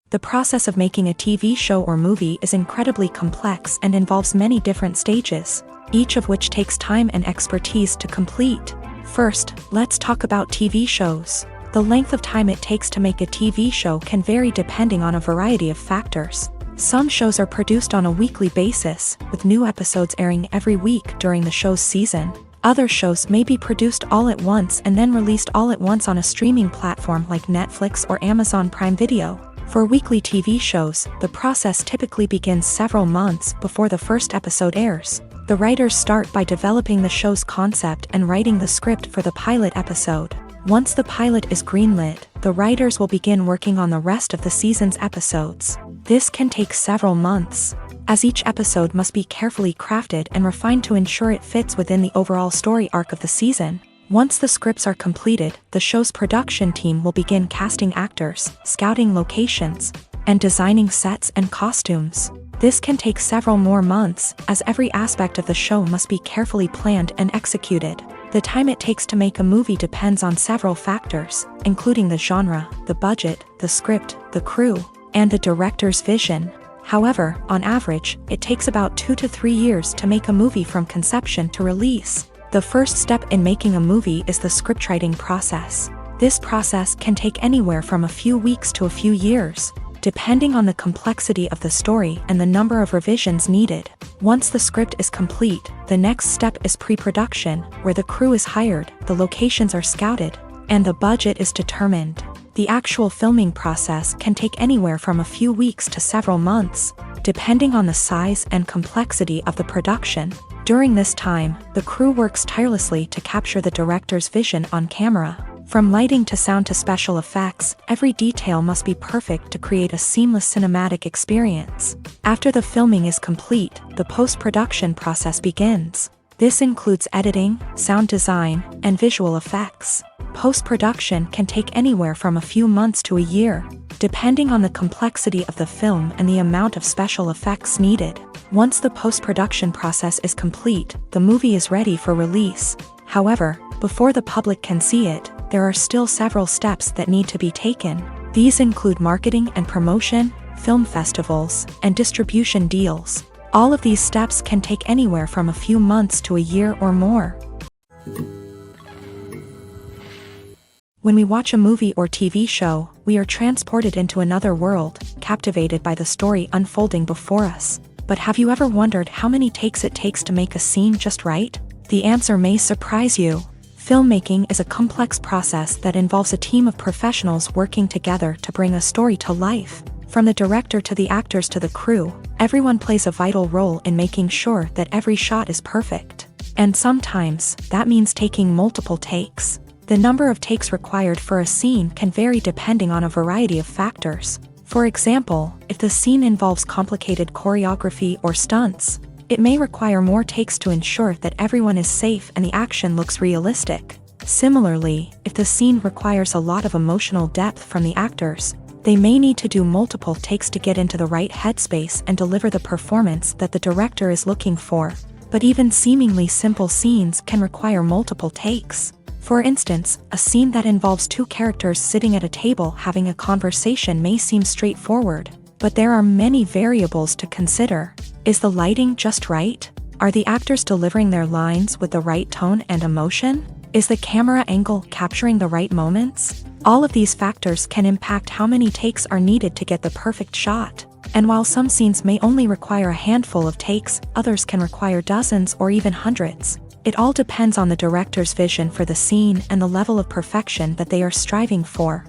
The process of making a TV show or movie is incredibly complex and involves many different stages, each of which takes time and expertise to complete. First, let's talk about TV shows. The length of time it takes to make a TV show can vary depending on a variety of factors. Some shows are produced on a weekly basis, with new episodes airing every week during the show's season. Other shows may be produced all at once and then released all at once on a streaming platform like Netflix or Amazon Prime Video. For weekly TV shows, the process typically begins several months before the first episode airs. The writers start by developing the show's concept and writing the script for the pilot episode. Once the pilot is greenlit, the writers will begin working on the rest of the season's episodes. This can take several months, as each episode must be carefully crafted and refined to ensure it fits within the overall story arc of the season. Once the scripts are completed, the show's production team will begin casting actors, scouting locations, and designing sets and costumes. This can take several more months, as every aspect of the show must be carefully planned and executed. The time it takes to make a movie depends on several factors, including the genre, the budget, the script, the crew, and the director's vision. However, on average, it takes about 2 to 3 years to make a movie from conception to release. The first step in making a movie is the scriptwriting process. This process can take anywhere from a few weeks to a few years, depending on the complexity of the story and the number of revisions needed. Once the script is complete, the next step is pre-production, where the crew is hired, the locations are scouted, and the budget is determined. The actual filming process can take anywhere from a few weeks to several months, depending on the size and complexity of the production. During this time, the crew works tirelessly to capture the director's vision on camera. From lighting to sound to special effects, every detail must be perfect to create a seamless cinematic experience. After the filming is complete, the post-production process begins. This includes editing, sound design, and visual effects. Post-production can take anywhere from a few months to a year, depending on the complexity of the film and the amount of special effects needed. Once the post-production process is complete, the movie is ready for release. However, before the public can see it, there are still several steps that need to be taken. These include marketing and promotion, film festivals, and distribution deals. All of these steps can take anywhere from a few months to a year or more. When we watch a movie or TV show, we are transported into another world, captivated by the story unfolding before us. But have you ever wondered how many takes it takes to make a scene just right? The answer may surprise you. Filmmaking is a complex process that involves a team of professionals working together to bring a story to life. From the director to the actors to the crew, everyone plays a vital role in making sure that every shot is perfect. And sometimes, that means taking multiple takes. The number of takes required for a scene can vary depending on a variety of factors. For example, if the scene involves complicated choreography or stunts, it may require more takes to ensure that everyone is safe and the action looks realistic. Similarly, if the scene requires a lot of emotional depth from the actors, they may need to do multiple takes to get into the right headspace and deliver the performance that the director is looking for. But even seemingly simple scenes can require multiple takes. For instance, a scene that involves two characters sitting at a table having a conversation may seem straightforward, but there are many variables to consider. Is the lighting just right? Are the actors delivering their lines with the right tone and emotion? Is the camera angle capturing the right moments? All of these factors can impact how many takes are needed to get the perfect shot. And while some scenes may only require a handful of takes, others can require dozens or even hundreds. It all depends on the director's vision for the scene and the level of perfection that they are striving for.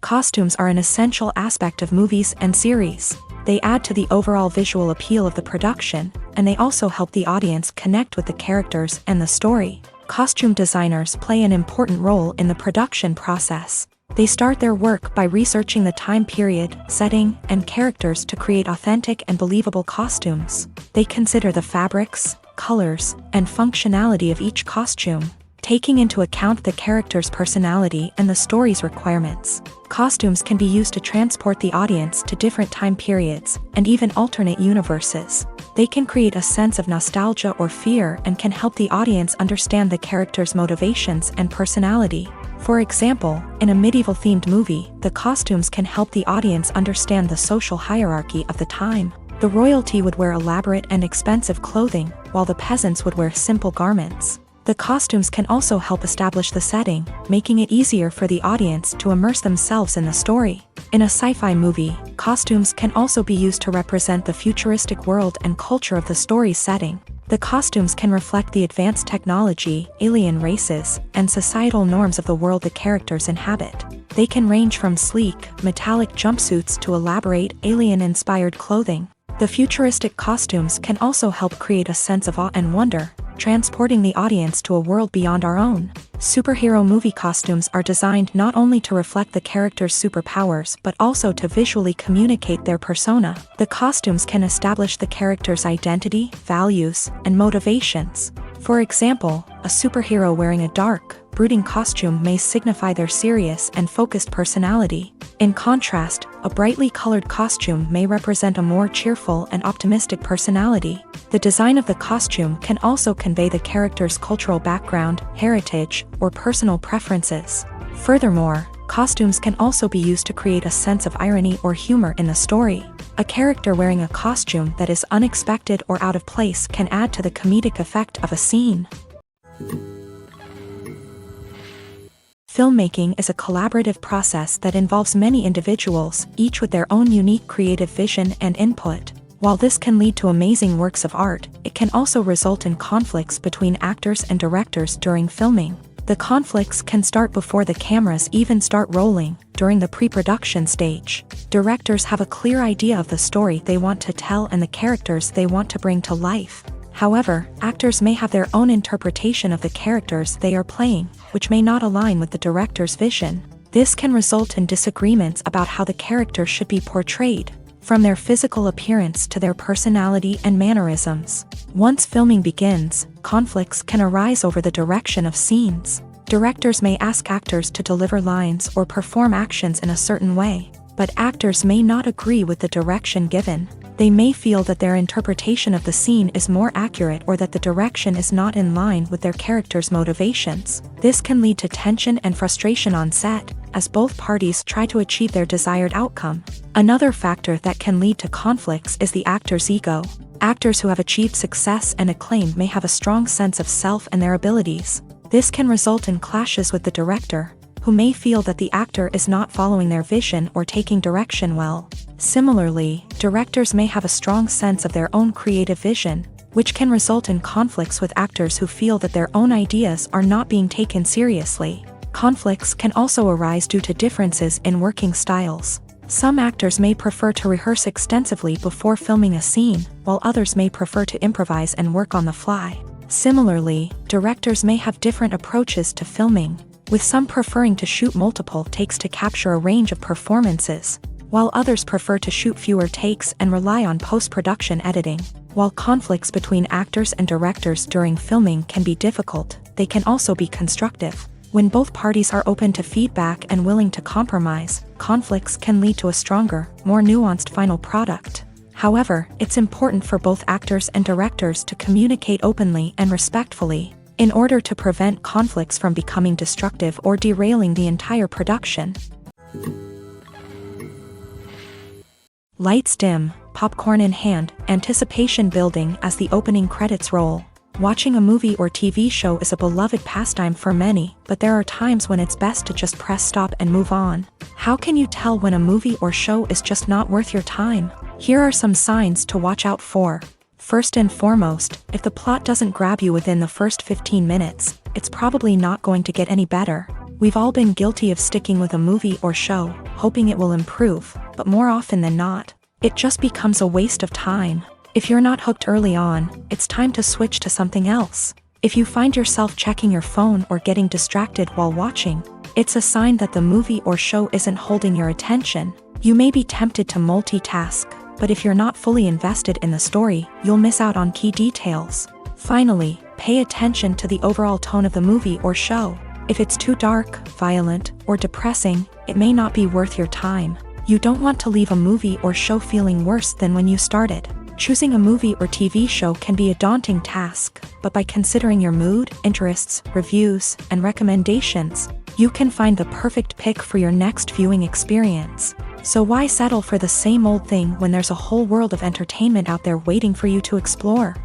Costumes are an essential aspect of movies and series. They add to the overall visual appeal of the production, and they also help the audience connect with the characters and the story. Costume designers play an important role in the production process. They start their work by researching the time period, setting, and characters to create authentic and believable costumes. They consider the fabrics, colors, and functionality of each costume, taking into account the character's personality and the story's requirements. Costumes can be used to transport the audience to different time periods and even alternate universes. They can create a sense of nostalgia or fear and can help the audience understand the character's motivations and personality. For example, in a medieval-themed movie, the costumes can help the audience understand the social hierarchy of the time. The royalty would wear elaborate and expensive clothing, while the peasants would wear simple garments. The costumes can also help establish the setting, making it easier for the audience to immerse themselves in the story. In a sci-fi movie, costumes can also be used to represent the futuristic world and culture of the story's setting. The costumes can reflect the advanced technology, alien races, and societal norms of the world the characters inhabit. They can range from sleek, metallic jumpsuits to elaborate, alien-inspired clothing. The futuristic costumes can also help create a sense of awe and wonder, transporting the audience to a world beyond our own. Superhero movie costumes are designed not only to reflect the character's superpowers but also to visually communicate their persona. The costumes can establish the character's identity, values, and motivations. For example, a superhero wearing a dark, brooding costume may signify their serious and focused personality. In contrast, a brightly colored costume may represent a more cheerful and optimistic personality. The design of the costume can also convey the character's cultural background, heritage, or personal preferences. Furthermore, costumes can also be used to create a sense of irony or humor in the story. A character wearing a costume that is unexpected or out of place can add to the comedic effect of a scene. Filmmaking is a collaborative process that involves many individuals, each with their own unique creative vision and input. While this can lead to amazing works of art, it can also result in conflicts between actors and directors during filming. The conflicts can start before the cameras even start rolling, during the pre-production stage. Directors have a clear idea of the story they want to tell and the characters they want to bring to life. However, actors may have their own interpretation of the characters they are playing, which may not align with the director's vision. This can result in disagreements about how the character should be portrayed, from their physical appearance to their personality and mannerisms. Once filming begins, conflicts can arise over the direction of scenes. Directors may ask actors to deliver lines or perform actions in a certain way, but actors may not agree with the direction given. They may feel that their interpretation of the scene is more accurate or that the direction is not in line with their character's motivations. This can lead to tension and frustration on set, as both parties try to achieve their desired outcome. Another factor that can lead to conflicts is the actor's ego. Actors who have achieved success and acclaim may have a strong sense of self and their abilities. This can result in clashes with the director, who may feel that the actor is not following their vision or taking direction well. Similarly, directors may have a strong sense of their own creative vision, which can result in conflicts with actors who feel that their own ideas are not being taken seriously. Conflicts can also arise due to differences in working styles. Some actors may prefer to rehearse extensively before filming a scene, while others may prefer to improvise and work on the fly. Similarly, directors may have different approaches to filming, with some preferring to shoot multiple takes to capture a range of performances, while others prefer to shoot fewer takes and rely on post-production editing. While conflicts between actors and directors during filming can be difficult, they can also be constructive. When both parties are open to feedback and willing to compromise, conflicts can lead to a stronger, more nuanced final product. However, it's important for both actors and directors to communicate openly and respectfully, in order to prevent conflicts from becoming destructive or derailing the entire production. Lights dim, popcorn in hand, anticipation building as the opening credits roll. Watching a movie or TV show is a beloved pastime for many, but there are times when it's best to just press stop and move on. How can you tell when a movie or show is just not worth your time? Here are some signs to watch out for. First and foremost, if the plot doesn't grab you within the first 15 minutes, it's probably not going to get any better. We've all been guilty of sticking with a movie or show, hoping it will improve, but more often than not, it just becomes a waste of time. If you're not hooked early on, it's time to switch to something else. If you find yourself checking your phone or getting distracted while watching, it's a sign that the movie or show isn't holding your attention. You may be tempted to multitask, but if you're not fully invested in the story, you'll miss out on key details. Finally, pay attention to the overall tone of the movie or show. If it's too dark, violent, or depressing, it may not be worth your time. You don't want to leave a movie or show feeling worse than when you started. Choosing a movie or TV show can be a daunting task, but by considering your mood, interests, reviews, and recommendations, you can find the perfect pick for your next viewing experience. So why settle for the same old thing when there's a whole world of entertainment out there waiting for you to explore?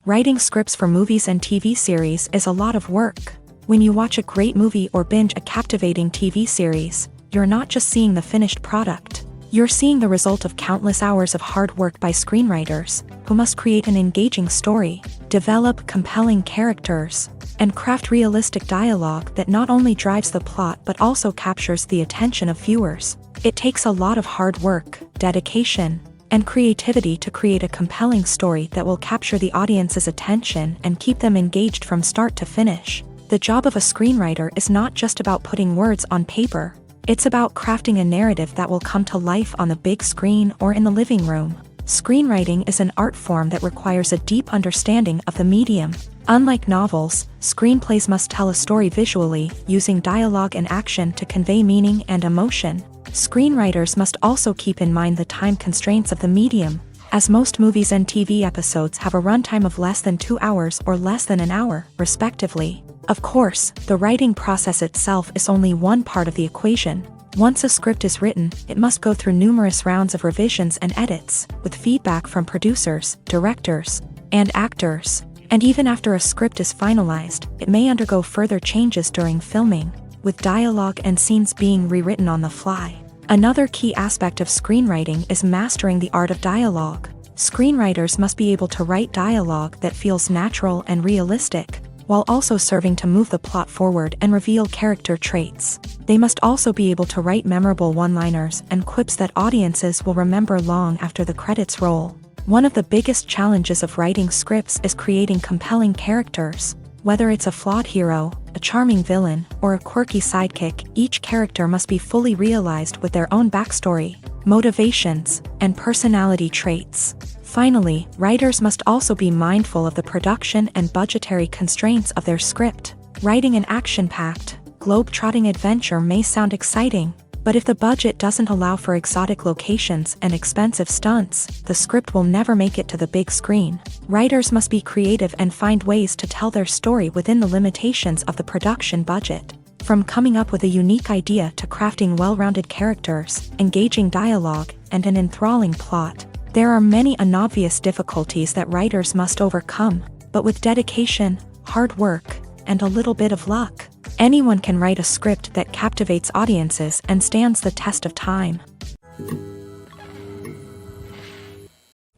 Writing scripts for movies and TV series is a lot of work. When you watch a great movie or binge a captivating TV series, you're not just seeing the finished product. You're seeing the result of countless hours of hard work by screenwriters, who must create an engaging story, develop compelling characters, and craft realistic dialogue that not only drives the plot but also captures the attention of viewers. It takes a lot of hard work, dedication, and creativity to create a compelling story that will capture the audience's attention and keep them engaged from start to finish. The job of a screenwriter is not just about putting words on paper. It's about crafting a narrative that will come to life on the big screen or in the living room. Screenwriting is an art form that requires a deep understanding of the medium. Unlike novels, screenplays must tell a story visually, using dialogue and action to convey meaning and emotion. Screenwriters must also keep in mind the time constraints of the medium, as most movies and TV episodes have a runtime of less than 2 hours or less than an hour, respectively. Of course, the writing process itself is only one part of the equation. Once a script is written, it must go through numerous rounds of revisions and edits, with feedback from producers, directors, and actors. And even after a script is finalized, it may undergo further changes during filming, with dialogue and scenes being rewritten on the fly. Another key aspect of screenwriting is mastering the art of dialogue. Screenwriters must be able to write dialogue that feels natural and realistic, while also serving to move the plot forward and reveal character traits. They must also be able to write memorable one-liners and quips that audiences will remember long after the credits roll. One of the biggest challenges of writing scripts is creating compelling characters. Whether it's a flawed hero, a charming villain, or a quirky sidekick, each character must be fully realized with their own backstory, motivations, and personality traits. Finally, writers must also be mindful of the production and budgetary constraints of their script. Writing an action-packed, globe-trotting adventure may sound exciting, but if the budget doesn't allow for exotic locations and expensive stunts, the script will never make it to the big screen. Writers must be creative and find ways to tell their story within the limitations of the production budget. From coming up with a unique idea to crafting well-rounded characters, engaging dialogue, and an enthralling plot, there are many unobvious difficulties that writers must overcome, but with dedication, hard work, and a little bit of luck, anyone can write a script that captivates audiences and stands the test of time.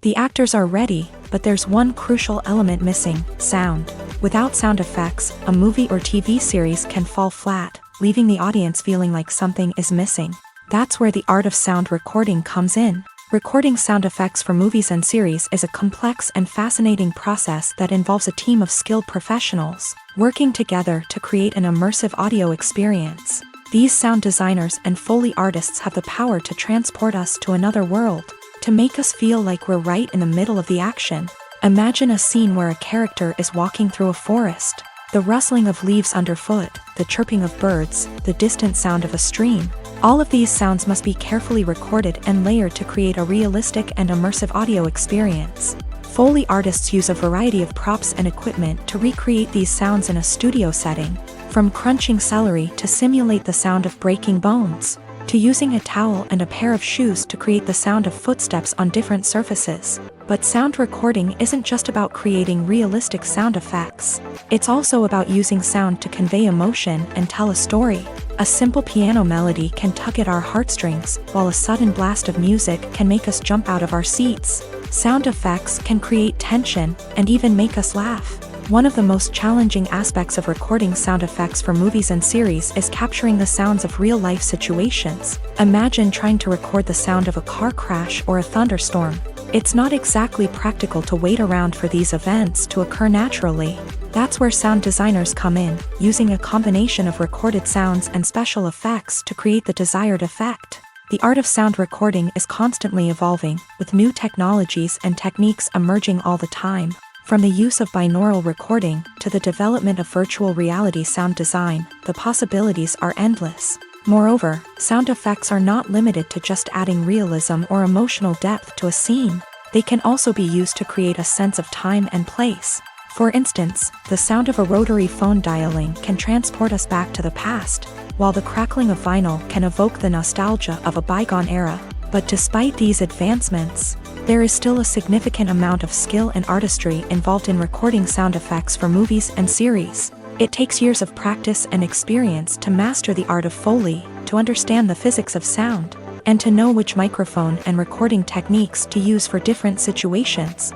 The actors are ready, but there's one crucial element missing: sound. Without sound effects, a movie or TV series can fall flat, leaving the audience feeling like something is missing. That's where the art of sound recording comes in. Recording sound effects for movies and series is a complex and fascinating process that involves a team of skilled professionals working together to create an immersive audio experience. These sound designers and Foley artists have the power to transport us to another world, to make us feel like we're right in the middle of the action. Imagine a scene where a character is walking through a forest. The rustling of leaves underfoot, the chirping of birds, the distant sound of a stream. All of these sounds must be carefully recorded and layered to create a realistic and immersive audio experience. Foley artists use a variety of props and equipment to recreate these sounds in a studio setting, from crunching celery to simulate the sound of breaking bones, to using a towel and a pair of shoes to create the sound of footsteps on different surfaces. But sound recording isn't just about creating realistic sound effects. It's also about using sound to convey emotion and tell a story. A simple piano melody can tug at our heartstrings, while a sudden blast of music can make us jump out of our seats. Sound effects can create tension and even make us laugh. One of the most challenging aspects of recording sound effects for movies and series is capturing the sounds of real-life situations. Imagine trying to record the sound of a car crash or a thunderstorm. It's not exactly practical to wait around for these events to occur naturally. That's where sound designers come in, using a combination of recorded sounds and special effects to create the desired effect. The art of sound recording is constantly evolving, with new technologies and techniques emerging all the time. From the use of binaural recording to the development of virtual reality sound design, the possibilities are endless. Moreover, sound effects are not limited to just adding realism or emotional depth to a scene. They can also be used to create a sense of time and place. For instance, the sound of a rotary phone dialing can transport us back to the past, while the crackling of vinyl can evoke the nostalgia of a bygone era. But despite these advancements, there is still a significant amount of skill and artistry involved in recording sound effects for movies and series. It takes years of practice and experience to master the art of Foley, to understand the physics of sound, and to know which microphone and recording techniques to use for different situations.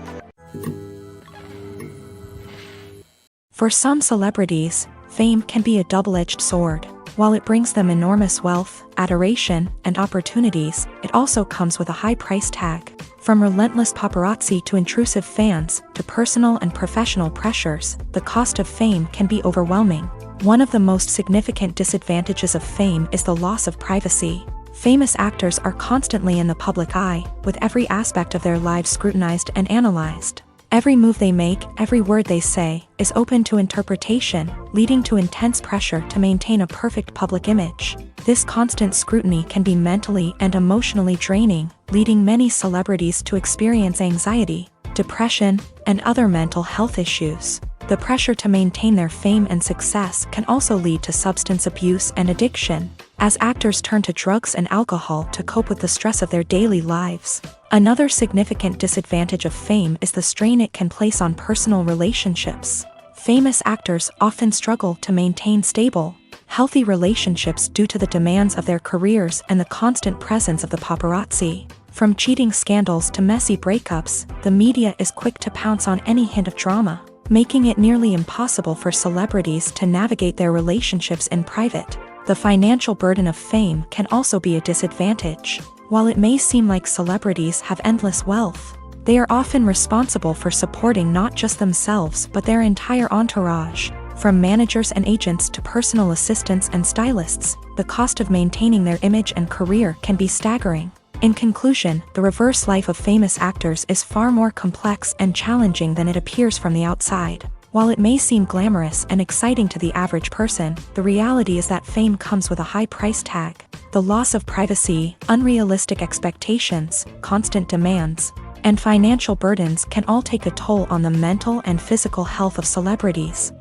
For some celebrities, fame can be a double-edged sword. While it brings them enormous wealth, adoration, and opportunities, it also comes with a high price tag. From relentless paparazzi to intrusive fans, to personal and professional pressures, the cost of fame can be overwhelming. One of the most significant disadvantages of fame is the loss of privacy. Famous actors are constantly in the public eye, with every aspect of their lives scrutinized and analyzed. Every move they make, every word they say, is open to interpretation, leading to intense pressure to maintain a perfect public image. This constant scrutiny can be mentally and emotionally draining, leading many celebrities to experience anxiety, depression, and other mental health issues. The pressure to maintain their fame and success can also lead to substance abuse and addiction, as actors turn to drugs and alcohol to cope with the stress of their daily lives. Another significant disadvantage of fame is the strain it can place on personal relationships. Famous actors often struggle to maintain stable, healthy relationships due to the demands of their careers and the constant presence of the paparazzi. From cheating scandals to messy breakups, the media is quick to pounce on any hint of drama, making it nearly impossible for celebrities to navigate their relationships in private. The financial burden of fame can also be a disadvantage. While it may seem like celebrities have endless wealth, they are often responsible for supporting not just themselves but their entire entourage. From managers and agents to personal assistants and stylists, the cost of maintaining their image and career can be staggering. In conclusion, the reverse life of famous actors is far more complex and challenging than it appears from the outside. While it may seem glamorous and exciting to the average person, the reality is that fame comes with a high price tag. The loss of privacy, unrealistic expectations, constant demands, and financial burdens can all take a toll on the mental and physical health of celebrities.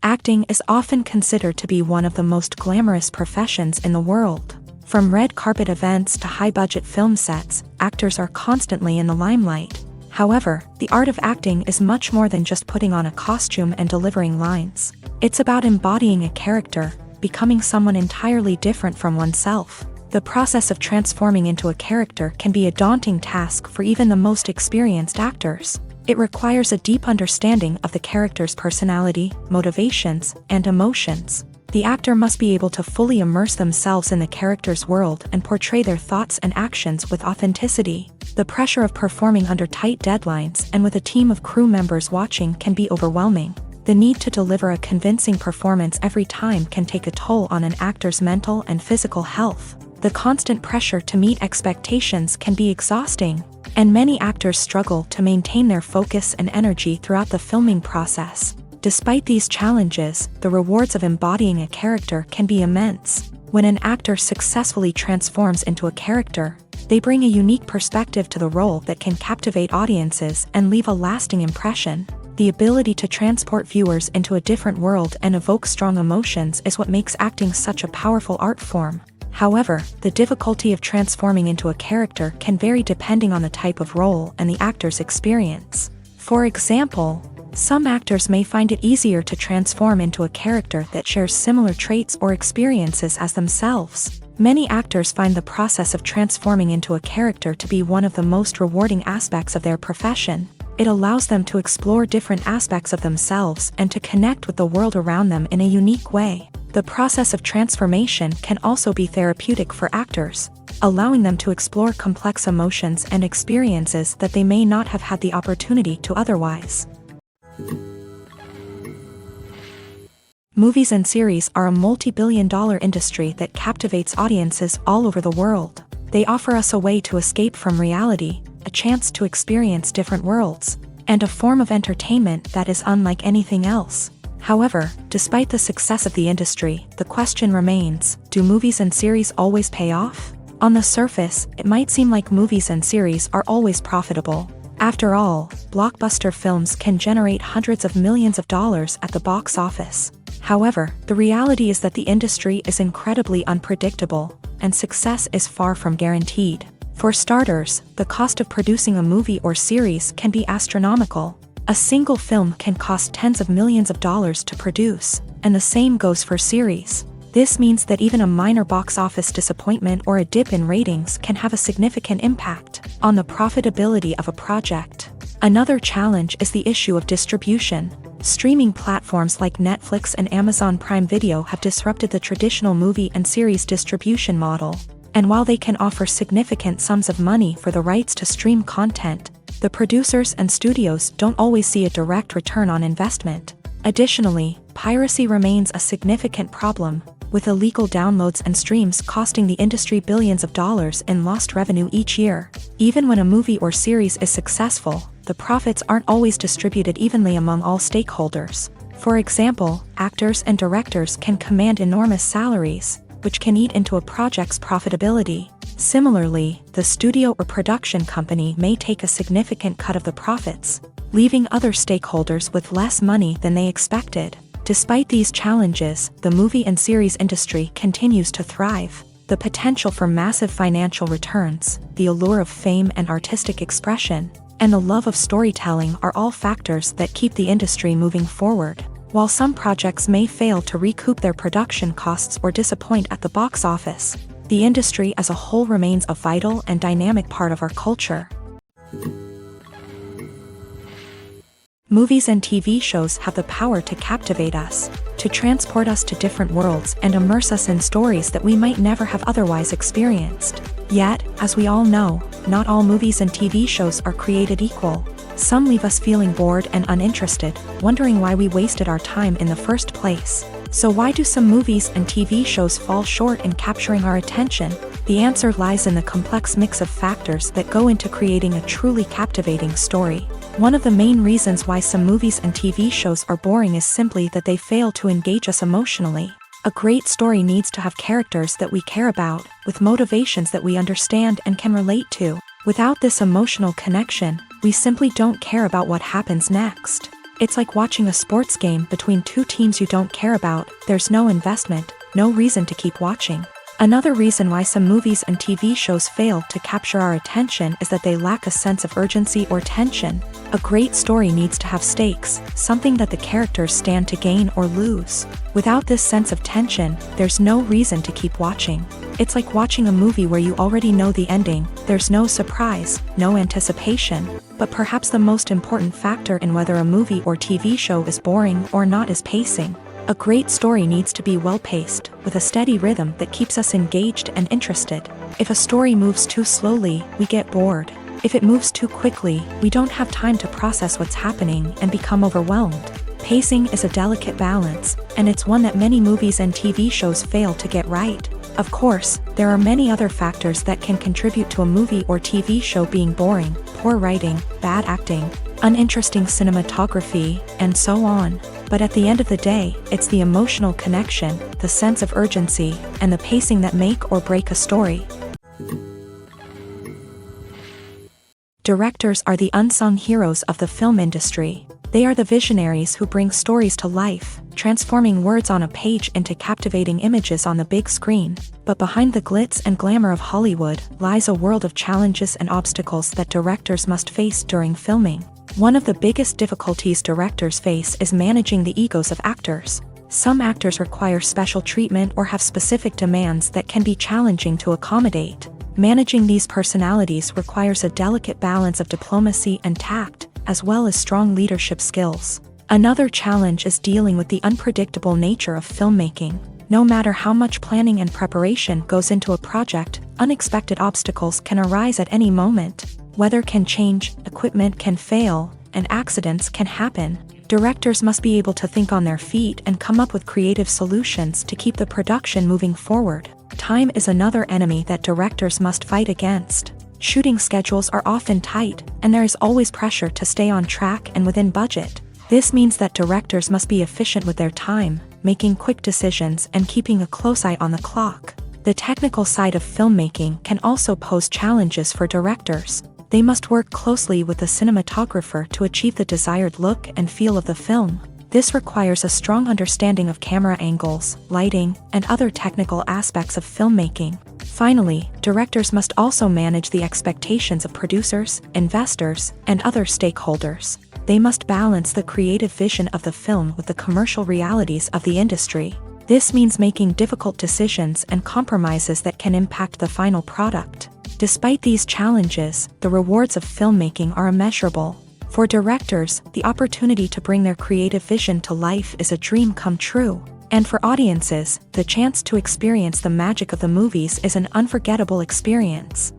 Acting is often considered to be one of the most glamorous professions in the world. From red carpet events to high-budget film sets, actors are constantly in the limelight. However, the art of acting is much more than just putting on a costume and delivering lines. It's about embodying a character, becoming someone entirely different from oneself. The process of transforming into a character can be a daunting task for even the most experienced actors. It requires a deep understanding of the character's personality, motivations, and emotions. The actor must be able to fully immerse themselves in the character's world and portray their thoughts and actions with authenticity. The pressure of performing under tight deadlines and with a team of crew members watching can be overwhelming. The need to deliver a convincing performance every time can take a toll on an actor's mental and physical health. The constant pressure to meet expectations can be exhausting, and many actors struggle to maintain their focus and energy throughout the filming process. Despite these challenges, the rewards of embodying a character can be immense. When an actor successfully transforms into a character, they bring a unique perspective to the role that can captivate audiences and leave a lasting impression. The ability to transport viewers into a different world and evoke strong emotions is what makes acting such a powerful art form. However, the difficulty of transforming into a character can vary depending on the type of role and the actor's experience. For example, some actors may find it easier to transform into a character that shares similar traits or experiences as themselves. Many actors find the process of transforming into a character to be one of the most rewarding aspects of their profession. It allows them to explore different aspects of themselves and to connect with the world around them in a unique way. The process of transformation can also be therapeutic for actors, allowing them to explore complex emotions and experiences that they may not have had the opportunity to otherwise. Movies and series are a multi-billion-dollar industry that captivates audiences all over the world. They offer us a way to escape from reality, a chance to experience different worlds, and a form of entertainment that is unlike anything else. However, despite the success of the industry, the question remains, do movies and series always pay off? On the surface, it might seem like movies and series are always profitable. After all, blockbuster films can generate hundreds of millions of dollars at the box office. However, the reality is that the industry is incredibly unpredictable, and success is far from guaranteed. For starters, the cost of producing a movie or series can be astronomical. A single film can cost tens of millions of dollars to produce, and the same goes for series. This means that even a minor box office disappointment or a dip in ratings can have a significant impact on the profitability of a project. Another challenge is the issue of distribution. Streaming platforms like Netflix and Amazon Prime Video have disrupted the traditional movie and series distribution model. And while they can offer significant sums of money for the rights to stream content, the producers and studios don't always see a direct return on investment. Additionally, piracy remains a significant problem, with illegal downloads and streams costing the industry billions of dollars in lost revenue each year. Even when a movie or series is successful, the profits aren't always distributed evenly among all stakeholders. For example, actors and directors can command enormous salaries, which can eat into a project's profitability. Similarly, the studio or production company may take a significant cut of the profits, leaving other stakeholders with less money than they expected. Despite these challenges, the movie and series industry continues to thrive. The potential for massive financial returns, the allure of fame and artistic expression, and the love of storytelling are all factors that keep the industry moving forward. While some projects may fail to recoup their production costs or disappoint at the box office, the industry as a whole remains a vital and dynamic part of our culture. Movies and TV shows have the power to captivate us, to transport us to different worlds and immerse us in stories that we might never have otherwise experienced. Yet, as we all know, not all movies and TV shows are created equal. Some leave us feeling bored and uninterested, wondering why we wasted our time in the first place. So why do some movies and TV shows fall short in capturing our attention? The answer lies in the complex mix of factors that go into creating a truly captivating story. One of the main reasons why some movies and TV shows are boring is simply that they fail to engage us emotionally. A great story needs to have characters that we care about, with motivations that we understand and can relate to. Without this emotional connection, we simply don't care about what happens next. It's like watching a sports game between two teams you don't care about. There's no investment, no reason to keep watching. Another reason why some movies and TV shows fail to capture our attention is that they lack a sense of urgency or tension. A great story needs to have stakes, something that the characters stand to gain or lose. Without this sense of tension, there's no reason to keep watching. It's like watching a movie where you already know the ending, there's no surprise, no anticipation. But perhaps the most important factor in whether a movie or TV show is boring or not is pacing. A great story needs to be well-paced, with a steady rhythm that keeps us engaged and interested. If a story moves too slowly, we get bored. If it moves too quickly, we don't have time to process what's happening and become overwhelmed. Pacing is a delicate balance, and it's one that many movies and TV shows fail to get right. Of course, there are many other factors that can contribute to a movie or TV show being boring: poor writing, bad acting, uninteresting cinematography, and so on. But at the end of the day, it's the emotional connection, the sense of urgency, and the pacing that make or break a story. Directors are the unsung heroes of the film industry. They are the visionaries who bring stories to life, transforming words on a page into captivating images on the big screen. But behind the glitz and glamour of Hollywood lies a world of challenges and obstacles that directors must face during filming. One of the biggest difficulties directors face is managing the egos of actors. Some actors require special treatment or have specific demands that can be challenging to accommodate. Managing these personalities requires a delicate balance of diplomacy and tact, as well as strong leadership skills. Another challenge is dealing with the unpredictable nature of filmmaking. No matter how much planning and preparation goes into a project, unexpected obstacles can arise at any moment. Weather can change, equipment can fail, and accidents can happen. Directors must be able to think on their feet and come up with creative solutions to keep the production moving forward. Time is another enemy that directors must fight against. Shooting schedules are often tight, and there is always pressure to stay on track and within budget. This means that directors must be efficient with their time, making quick decisions and keeping a close eye on the clock. The technical side of filmmaking can also pose challenges for directors. They must work closely with the cinematographer to achieve the desired look and feel of the film. This requires a strong understanding of camera angles, lighting, and other technical aspects of filmmaking. Finally, directors must also manage the expectations of producers, investors, and other stakeholders. They must balance the creative vision of the film with the commercial realities of the industry. This means making difficult decisions and compromises that can impact the final product. Despite these challenges, the rewards of filmmaking are immeasurable. For directors, the opportunity to bring their creative vision to life is a dream come true. And for audiences, the chance to experience the magic of the movies is an unforgettable experience.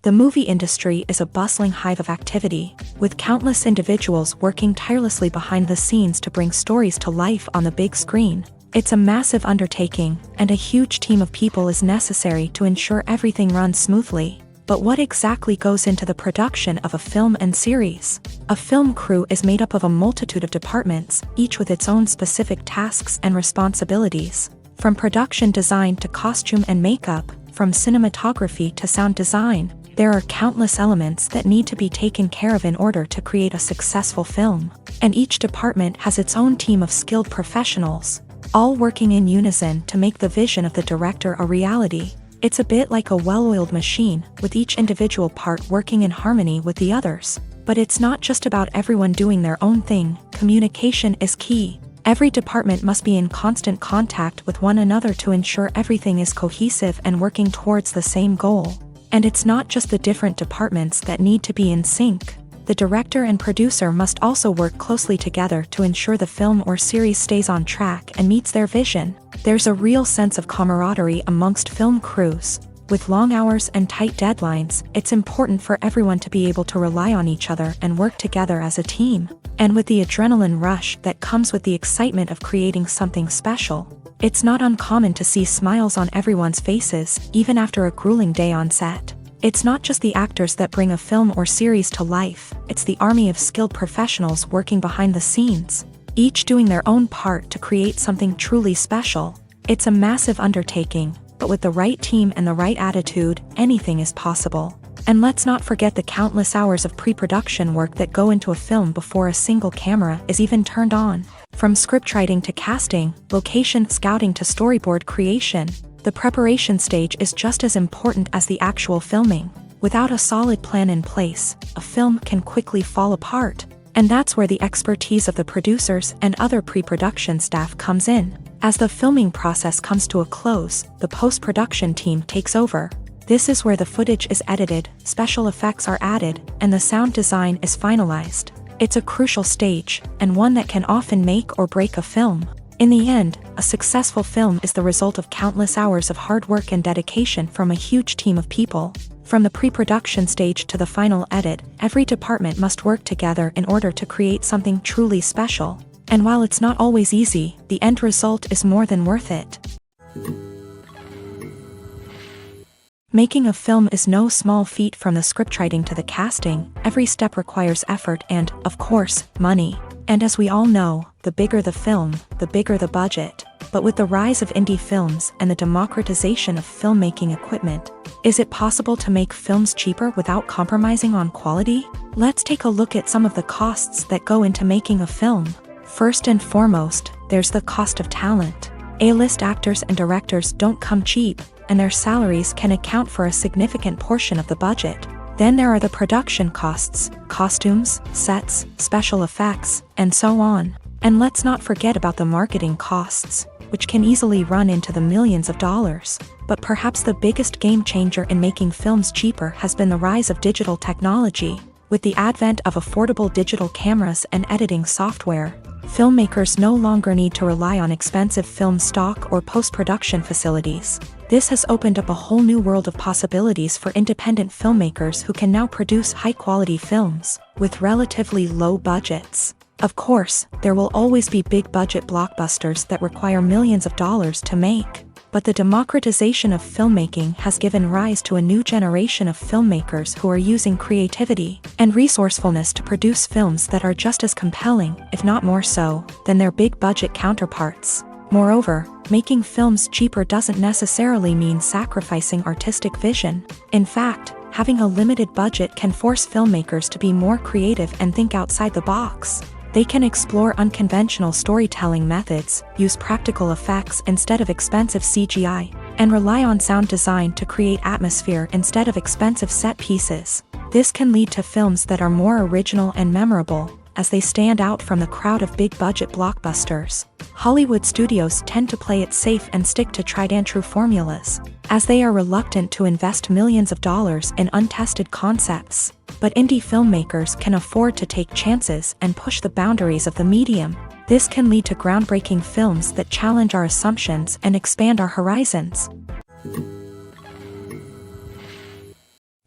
The movie industry is a bustling hive of activity, with countless individuals working tirelessly behind the scenes to bring stories to life on the big screen. It's a massive undertaking, and a huge team of people is necessary to ensure everything runs smoothly. But what exactly goes into the production of a film and series? A film crew is made up of a multitude of departments, each with its own specific tasks and responsibilities. From production design to costume and makeup, from cinematography to sound design, there are countless elements that need to be taken care of in order to create a successful film. And each department has its own team of skilled professionals, all working in unison to make the vision of the director a reality. It's a bit like a well-oiled machine, with each individual part working in harmony with the others. But it's not just about everyone doing their own thing. Communication is key. Every department must be in constant contact with one another to ensure everything is cohesive and working towards the same goal. And it's not just the different departments that need to be in sync. The director and producer must also work closely together to ensure the film or series stays on track and meets their vision. There's a real sense of camaraderie amongst film crews. With long hours and tight deadlines, it's important for everyone to be able to rely on each other and work together as a team. And with the adrenaline rush that comes with the excitement of creating something special, it's not uncommon to see smiles on everyone's faces, even after a grueling day on set. It's not just the actors that bring a film or series to life, it's the army of skilled professionals working behind the scenes, each doing their own part to create something truly special. It's a massive undertaking, but with the right team and the right attitude, anything is possible. And let's not forget the countless hours of pre-production work that go into a film before a single camera is even turned on. From scriptwriting to casting, location scouting to storyboard creation, the preparation stage is just as important as the actual filming. Without a solid plan in place, a film can quickly fall apart. And that's where the expertise of the producers and other pre-production staff comes in. As the filming process comes to a close, the post-production team takes over. This is where the footage is edited, special effects are added, and the sound design is finalized. It's a crucial stage, and one that can often make or break a film. In the end, a successful film is the result of countless hours of hard work and dedication from a huge team of people. From the pre-production stage to the final edit, every department must work together in order to create something truly special. And while it's not always easy, the end result is more than worth it. Making a film is no small feat. From the scriptwriting to the casting, every step requires effort and, of course, money. And as we all know, the bigger the film, the bigger the budget. But with the rise of indie films and the democratization of filmmaking equipment, is it possible to make films cheaper without compromising on quality? Let's take a look at some of the costs that go into making a film. First and foremost, there's the cost of talent. A-list actors and directors don't come cheap, and their salaries can account for a significant portion of the budget. Then there are the production costs, costumes, sets, special effects, and so on. And let's not forget about the marketing costs, which can easily run into the millions of dollars. But perhaps the biggest game changer in making films cheaper has been the rise of digital technology. With the advent of affordable digital cameras and editing software, filmmakers no longer need to rely on expensive film stock or post-production facilities. This has opened up a whole new world of possibilities for independent filmmakers who can now produce high-quality films with relatively low budgets. Of course, there will always be big-budget blockbusters that require millions of dollars to make. But the democratization of filmmaking has given rise to a new generation of filmmakers who are using creativity and resourcefulness to produce films that are just as compelling, if not more so, than their big-budget counterparts. Moreover, making films cheaper doesn't necessarily mean sacrificing artistic vision. In fact, having a limited budget can force filmmakers to be more creative and think outside the box. They can explore unconventional storytelling methods, use practical effects instead of expensive CGI, and rely on sound design to create atmosphere instead of expensive set pieces. This can lead to films that are more original and memorable, as they stand out from the crowd of big-budget blockbusters. Hollywood studios tend to play it safe and stick to tried-and-true formulas, as they are reluctant to invest millions of dollars in untested concepts. But indie filmmakers can afford to take chances and push the boundaries of the medium. This can lead to groundbreaking films that challenge our assumptions and expand our horizons.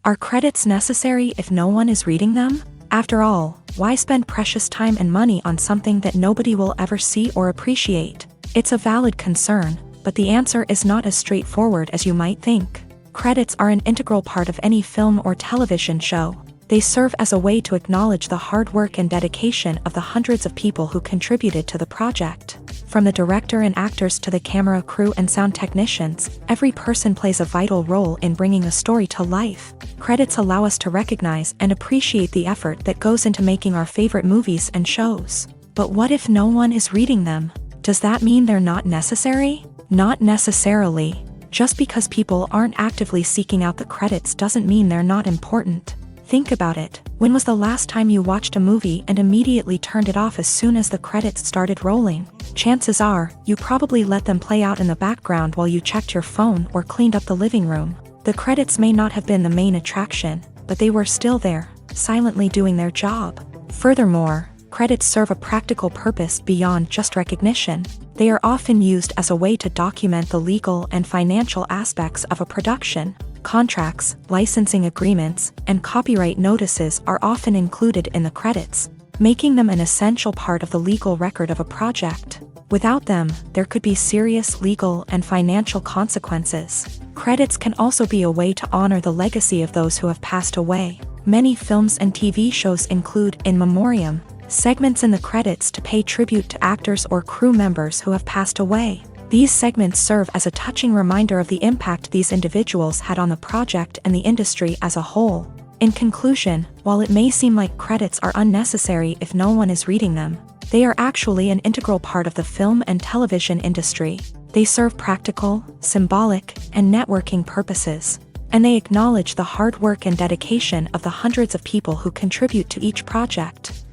Are credits necessary if no one is reading them? After all, why spend precious time and money on something that nobody will ever see or appreciate? It's a valid concern, but the answer is not as straightforward as you might think. Credits are an integral part of any film or television show. They serve as a way to acknowledge the hard work and dedication of the hundreds of people who contributed to the project. From the director and actors to the camera crew and sound technicians, every person plays a vital role in bringing a story to life. Credits allow us to recognize and appreciate the effort that goes into making our favorite movies and shows. But what if no one is reading them? Does that mean they're not necessary? Not necessarily. Just because people aren't actively seeking out the credits doesn't mean they're not important. Think about it. When was the last time you watched a movie and immediately turned it off as soon as the credits started rolling? Chances are, you probably let them play out in the background while you checked your phone or cleaned up the living room. The credits may not have been the main attraction, but they were still there, silently doing their job. Furthermore, credits serve a practical purpose beyond just recognition. They are often used as a way to document the legal and financial aspects of a production. Contracts, licensing agreements, and copyright notices are often included in the credits, making them an essential part of the legal record of a project. Without them, there could be serious legal and financial consequences. Credits can also be a way to honor the legacy of those who have passed away. Many films and TV shows include in memoriam segments in the credits to pay tribute to actors or crew members who have passed away. These segments serve as a touching reminder of the impact these individuals had on the project and the industry as a whole. In conclusion, while it may seem like credits are unnecessary if no one is reading them, they are actually an integral part of the film and television industry. They serve practical, symbolic, and networking purposes, and they acknowledge the hard work and dedication of the hundreds of people who contribute to each project.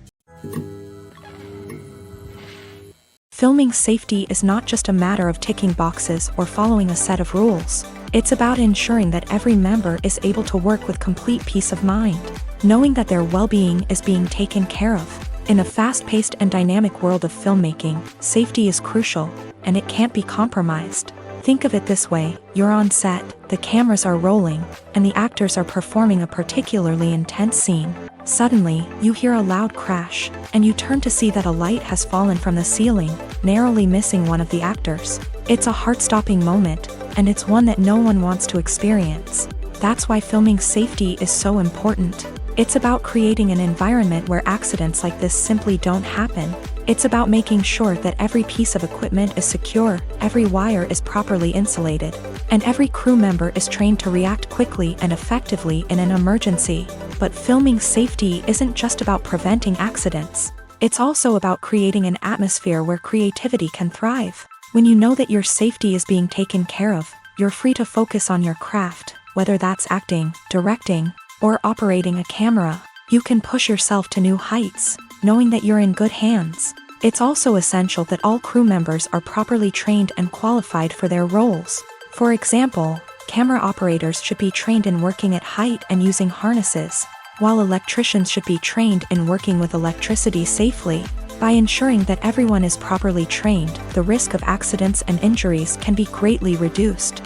Filming safety is not just a matter of ticking boxes or following a set of rules. It's about ensuring that every member is able to work with complete peace of mind, knowing that their well-being is being taken care of. In a fast-paced and dynamic world of filmmaking, safety is crucial, and it can't be compromised. Think of it this way: you're on set, the cameras are rolling, and the actors are performing a particularly intense scene. Suddenly, you hear a loud crash, and you turn to see that a light has fallen from the ceiling, narrowly missing one of the actors. It's a heart-stopping moment, and it's one that no one wants to experience. That's why filming safety is so important. It's about creating an environment where accidents like this simply don't happen. It's about making sure that every piece of equipment is secure, every wire is properly insulated, and every crew member is trained to react quickly and effectively in an emergency. But filming safety isn't just about preventing accidents. It's also about creating an atmosphere where creativity can thrive. When you know that your safety is being taken care of, you're free to focus on your craft, whether that's acting, directing, or operating a camera. You can push yourself to new heights, knowing that you're in good hands. It's also essential that all crew members are properly trained and qualified for their roles. For example, camera operators should be trained in working at height and using harnesses, while electricians should be trained in working with electricity safely. By ensuring that everyone is properly trained, the risk of accidents and injuries can be greatly reduced.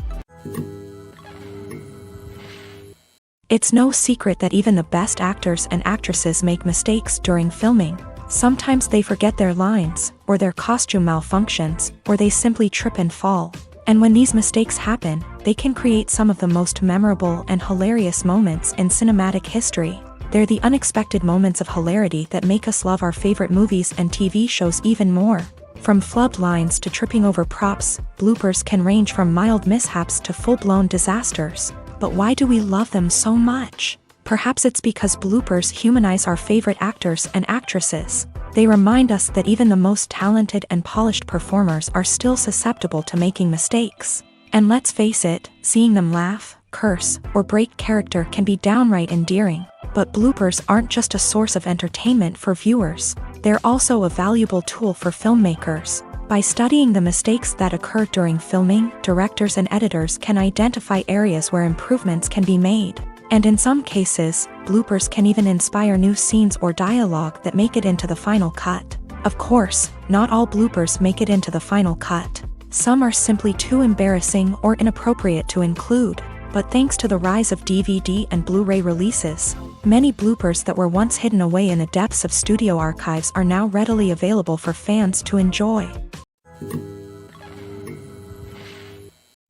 It's no secret that even the best actors and actresses make mistakes during filming. Sometimes they forget their lines, or their costume malfunctions, or they simply trip and fall. And when these mistakes happen, they can create some of the most memorable and hilarious moments in cinematic history. They're the unexpected moments of hilarity that make us love our favorite movies and TV shows even more. From flubbed lines to tripping over props, bloopers can range from mild mishaps to full-blown disasters. But why do we love them so much? Perhaps it's because bloopers humanize our favorite actors and actresses. They remind us that even the most talented and polished performers are still susceptible to making mistakes. And let's face it, seeing them laugh, curse, or break character can be downright endearing. But bloopers aren't just a source of entertainment for viewers. They're also a valuable tool for filmmakers. By studying the mistakes that occur during filming, directors and editors can identify areas where improvements can be made. And in some cases, bloopers can even inspire new scenes or dialogue that make it into the final cut. Of course, not all bloopers make it into the final cut. Some are simply too embarrassing or inappropriate to include. But thanks to the rise of DVD and Blu-ray releases, many bloopers that were once hidden away in the depths of studio archives are now readily available for fans to enjoy.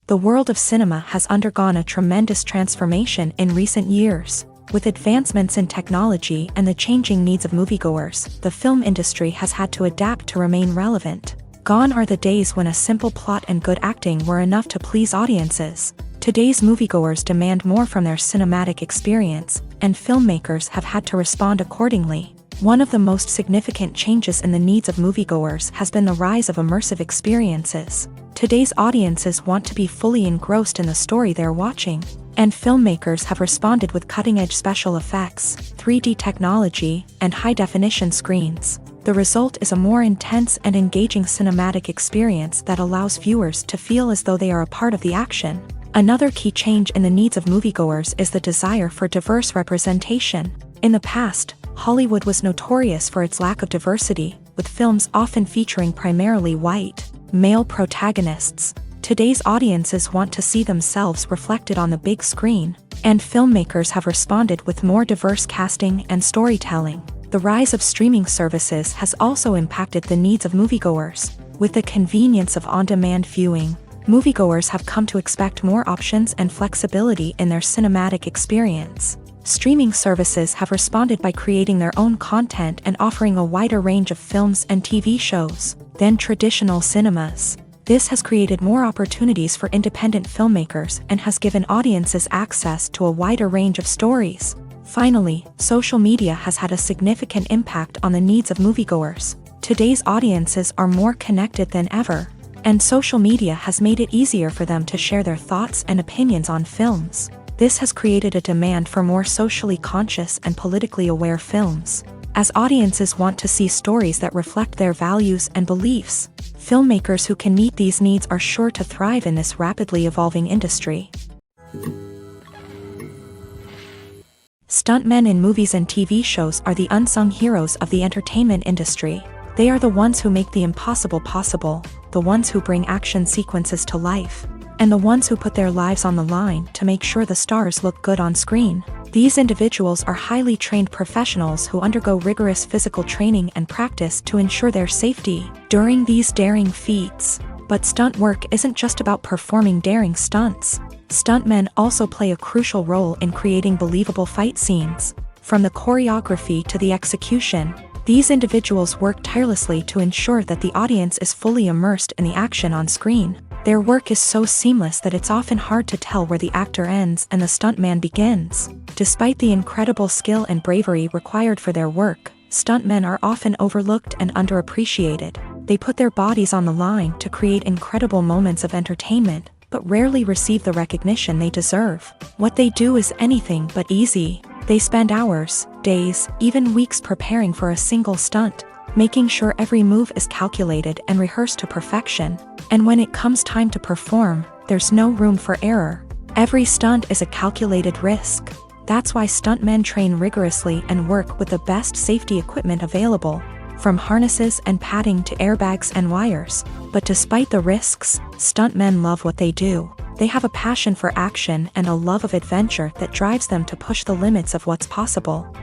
The world of cinema has undergone a tremendous transformation in recent years. With advancements in technology and the changing needs of moviegoers, the film industry has had to adapt to remain relevant. Gone are the days when a simple plot and good acting were enough to please audiences. Today's moviegoers demand more from their cinematic experience, and filmmakers have had to respond accordingly. One of the most significant changes in the needs of moviegoers has been the rise of immersive experiences. Today's audiences want to be fully engrossed in the story they're watching, and filmmakers have responded with cutting-edge special effects, 3D technology, and high-definition screens. The result is a more intense and engaging cinematic experience that allows viewers to feel as though they are a part of the action. Another key change in the needs of moviegoers is the desire for diverse representation. In the past, Hollywood was notorious for its lack of diversity, with films often featuring primarily white, male protagonists. Today's audiences want to see themselves reflected on the big screen, and filmmakers have responded with more diverse casting and storytelling. The rise of streaming services has also impacted the needs of moviegoers. With the convenience of on-demand viewing, moviegoers have come to expect more options and flexibility in their cinematic experience. Streaming services have responded by creating their own content and offering a wider range of films and TV shows than traditional cinemas. This has created more opportunities for independent filmmakers and has given audiences access to a wider range of stories. Finally, social media has had a significant impact on the needs of moviegoers. Today's audiences are more connected than ever, and social media has made it easier for them to share their thoughts and opinions on films. This has created a demand for more socially conscious and politically aware films. As audiences want to see stories that reflect their values and beliefs, filmmakers who can meet these needs are sure to thrive in this rapidly evolving industry. Stuntmen in movies and TV shows are the unsung heroes of the entertainment industry. They are the ones who make the impossible possible, the ones who bring action sequences to life, and the ones who put their lives on the line to make sure the stars look good on screen. These individuals are highly trained professionals who undergo rigorous physical training and practice to ensure their safety during these daring feats. But stunt work isn't just about performing daring stunts. Stuntmen also play a crucial role in creating believable fight scenes. From the choreography to the execution, these individuals work tirelessly to ensure that the audience is fully immersed in the action on screen. Their work is so seamless that it's often hard to tell where the actor ends and the stuntman begins. Despite the incredible skill and bravery required for their work, stuntmen are often overlooked and underappreciated. They put their bodies on the line to create incredible moments of entertainment, but rarely receive the recognition they deserve. What they do is anything but easy. They spend hours, days, even weeks preparing for a single stunt, making sure every move is calculated and rehearsed to perfection. And when it comes time to perform, there's no room for error. Every stunt is a calculated risk. That's why stuntmen train rigorously and work with the best safety equipment available, from harnesses and padding to airbags and wires. But despite the risks, stuntmen love what they do. They have a passion for action and a love of adventure that drives them to push the limits of what's possible.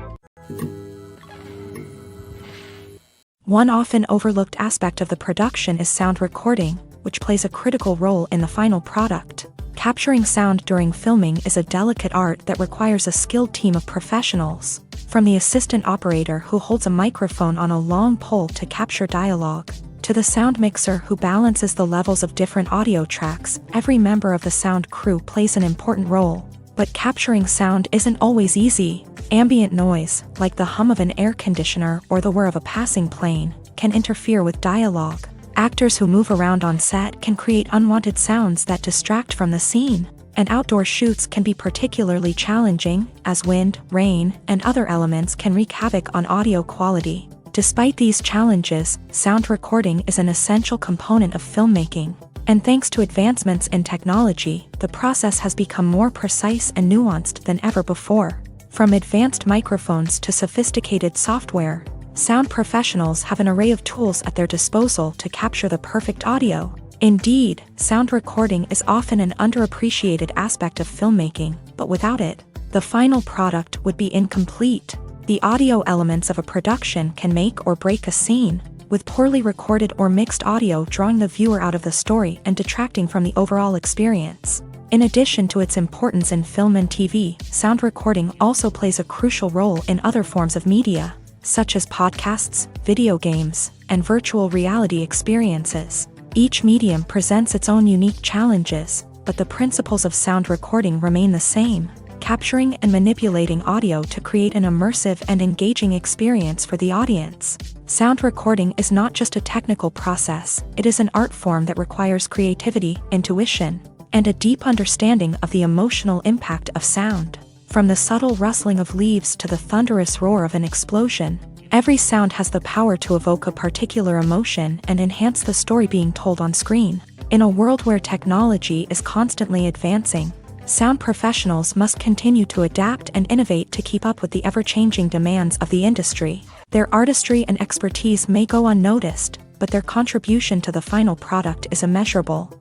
One often overlooked aspect of the production is sound recording, which plays a critical role in the final product. Capturing sound during filming is a delicate art that requires a skilled team of professionals. From the assistant operator who holds a microphone on a long pole to capture dialogue, to the sound mixer who balances the levels of different audio tracks, every member of the sound crew plays an important role. But capturing sound isn't always easy. Ambient noise, like the hum of an air conditioner or the whir of a passing plane, can interfere with dialogue. Actors who move around on set can create unwanted sounds that distract from the scene. And outdoor shoots can be particularly challenging, as wind, rain, and other elements can wreak havoc on audio quality. Despite these challenges, sound recording is an essential component of filmmaking. And thanks to advancements in technology, the process has become more precise and nuanced than ever before. From advanced microphones to sophisticated software, sound professionals have an array of tools at their disposal to capture the perfect audio. Indeed, sound recording is often an underappreciated aspect of filmmaking, but without it, the final product would be incomplete. The audio elements of a production can make or break a scene, with poorly recorded or mixed audio drawing the viewer out of the story and detracting from the overall experience. In addition to its importance in film and TV, sound recording also plays a crucial role in other forms of media, such as podcasts, video games, and virtual reality experiences. Each medium presents its own unique challenges, but the principles of sound recording remain the same, capturing and manipulating audio to create an immersive and engaging experience for the audience. Sound recording is not just a technical process, it is an art form that requires creativity, intuition, and a deep understanding of the emotional impact of sound. From the subtle rustling of leaves to the thunderous roar of an explosion, every sound has the power to evoke a particular emotion and enhance the story being told on screen. In a world where technology is constantly advancing, sound professionals must continue to adapt and innovate to keep up with the ever-changing demands of the industry. Their artistry and expertise may go unnoticed, but their contribution to the final product is immeasurable.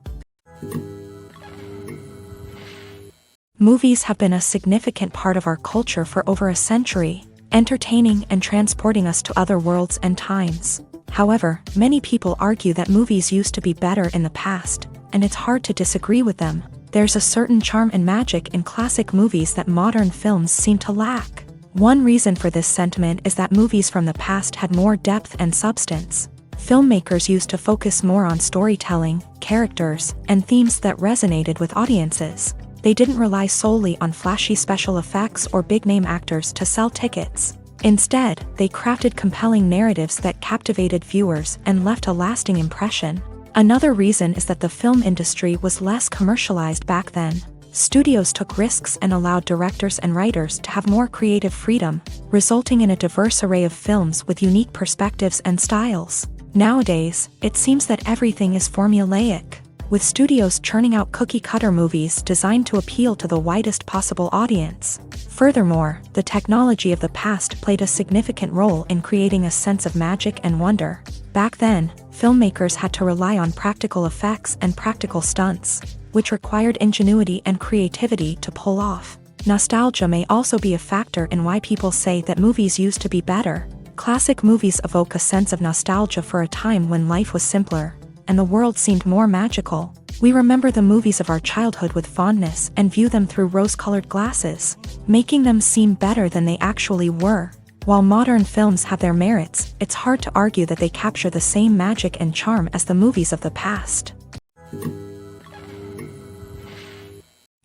Movies have been a significant part of our culture for over a century, entertaining and transporting us to other worlds and times. However, many people argue that movies used to be better in the past, and it's hard to disagree with them. There's a certain charm and magic in classic movies that modern films seem to lack. One reason for this sentiment is that movies from the past had more depth and substance. Filmmakers used to focus more on storytelling, characters, and themes that resonated with audiences. They didn't rely solely on flashy special effects or big-name actors to sell tickets. Instead, they crafted compelling narratives that captivated viewers and left a lasting impression. Another reason is that the film industry was less commercialized back then. Studios took risks and allowed directors and writers to have more creative freedom, resulting in a diverse array of films with unique perspectives and styles. Nowadays, it seems that everything is formulaic, with studios churning out cookie-cutter movies designed to appeal to the widest possible audience. Furthermore, the technology of the past played a significant role in creating a sense of magic and wonder. Back then, filmmakers had to rely on practical effects and practical stunts, which required ingenuity and creativity to pull off. Nostalgia may also be a factor in why people say that movies used to be better. Classic movies evoke a sense of nostalgia for a time when life was simpler, and the world seemed more magical. We remember the movies of our childhood with fondness and view them through rose-colored glasses, making them seem better than they actually were. While modern films have their merits, it's hard to argue that they capture the same magic and charm as the movies of the past.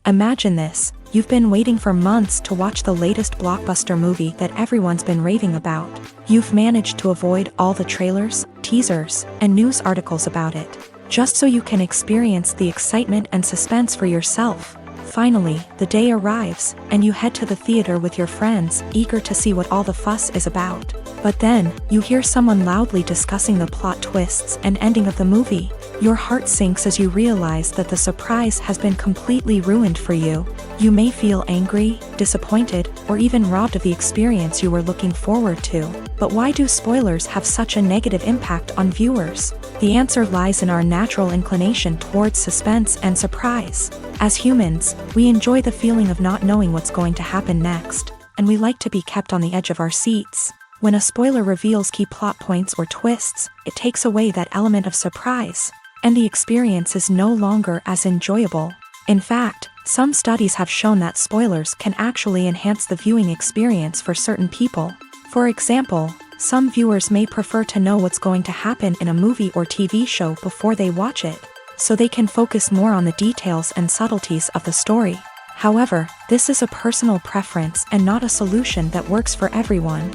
Imagine this: you've been waiting for months to watch the latest blockbuster movie that everyone's been raving about. You've managed to avoid all the trailers, teasers, and news articles about it, just so you can experience the excitement and suspense for yourself. Finally, the day arrives, and you head to the theater with your friends, eager to see what all the fuss is about. But then, you hear someone loudly discussing the plot twists and ending of the movie. Your heart sinks as you realize that the surprise has been completely ruined for you. You may feel angry, disappointed, or even robbed of the experience you were looking forward to. But why do spoilers have such a negative impact on viewers? The answer lies in our natural inclination towards suspense and surprise. As humans, we enjoy the feeling of not knowing what's going to happen next, and we like to be kept on the edge of our seats. When a spoiler reveals key plot points or twists, it takes away that element of surprise, and the experience is no longer as enjoyable. In fact, some studies have shown that spoilers can actually enhance the viewing experience for certain people. For example, some viewers may prefer to know what's going to happen in a movie or TV show before they watch it, so they can focus more on the details and subtleties of the story. However, this is a personal preference and not a solution that works for everyone.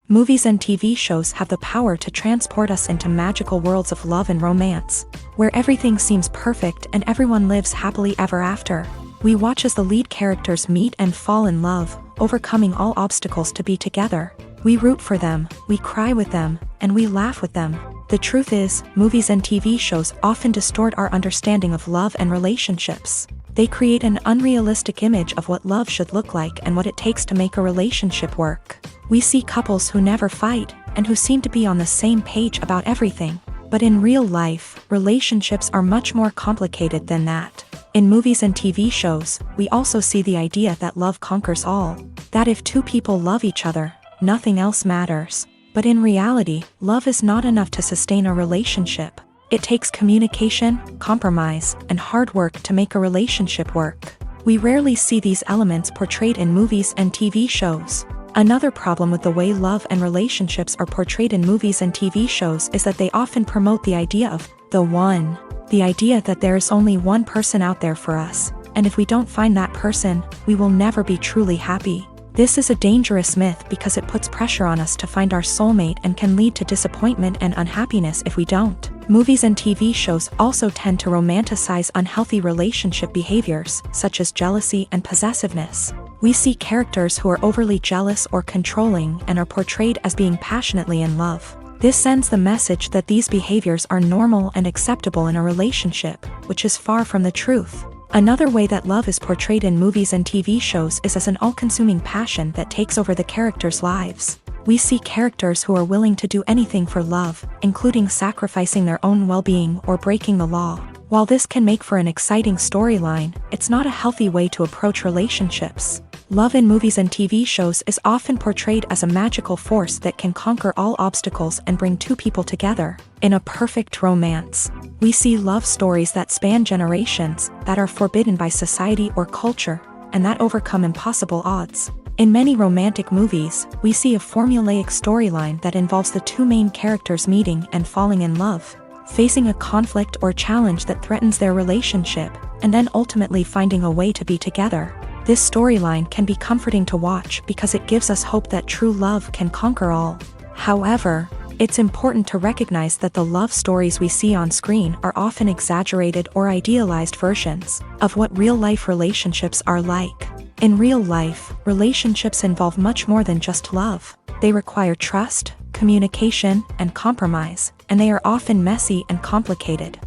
Movies and TV shows have the power to transport us into magical worlds of love and romance, where everything seems perfect and everyone lives happily ever after. We watch as the lead characters meet and fall in love, overcoming all obstacles to be together. We root for them, we cry with them, and we laugh with them. The truth is, movies and TV shows often distort our understanding of love and relationships. They create an unrealistic image of what love should look like and what it takes to make a relationship work. We see couples who never fight, and who seem to be on the same page about everything. But in real life, relationships are much more complicated than that. In movies and TV shows, we also see the idea that love conquers all. That if two people love each other, nothing else matters. But in reality, love is not enough to sustain a relationship. It takes communication, compromise, and hard work to make a relationship work. We rarely see these elements portrayed in movies and TV shows. Another problem with the way love and relationships are portrayed in movies and TV shows is that they often promote the idea of the one. The idea that there is only one person out there for us, and if we don't find that person, we will never be truly happy. This is a dangerous myth because it puts pressure on us to find our soulmate and can lead to disappointment and unhappiness if we don't. Movies and TV shows also tend to romanticize unhealthy relationship behaviors, such as jealousy and possessiveness. We see characters who are overly jealous or controlling and are portrayed as being passionately in love. This sends the message that these behaviors are normal and acceptable in a relationship, which is far from the truth. Another way that love is portrayed in movies and TV shows is as an all-consuming passion that takes over the characters' lives. We see characters who are willing to do anything for love, including sacrificing their own well-being or breaking the law. While this can make for an exciting storyline, it's not a healthy way to approach relationships. Love in movies and TV shows is often portrayed as a magical force that can conquer all obstacles and bring two people together. In a perfect romance, we see love stories that span generations, that are forbidden by society or culture, and that overcome impossible odds. In many romantic movies, we see a formulaic storyline that involves the two main characters meeting and falling in love. facing a conflict or challenge that threatens their relationship, and then ultimately finding a way to be together. This storyline can be comforting to watch because it gives us hope that true love can conquer all. However, it's important to recognize that the love stories we see on screen are often exaggerated or idealized versions of what real-life relationships are like. In real life, relationships involve much more than just love. They require trust, communication, and compromise, and they are often messy and complicated.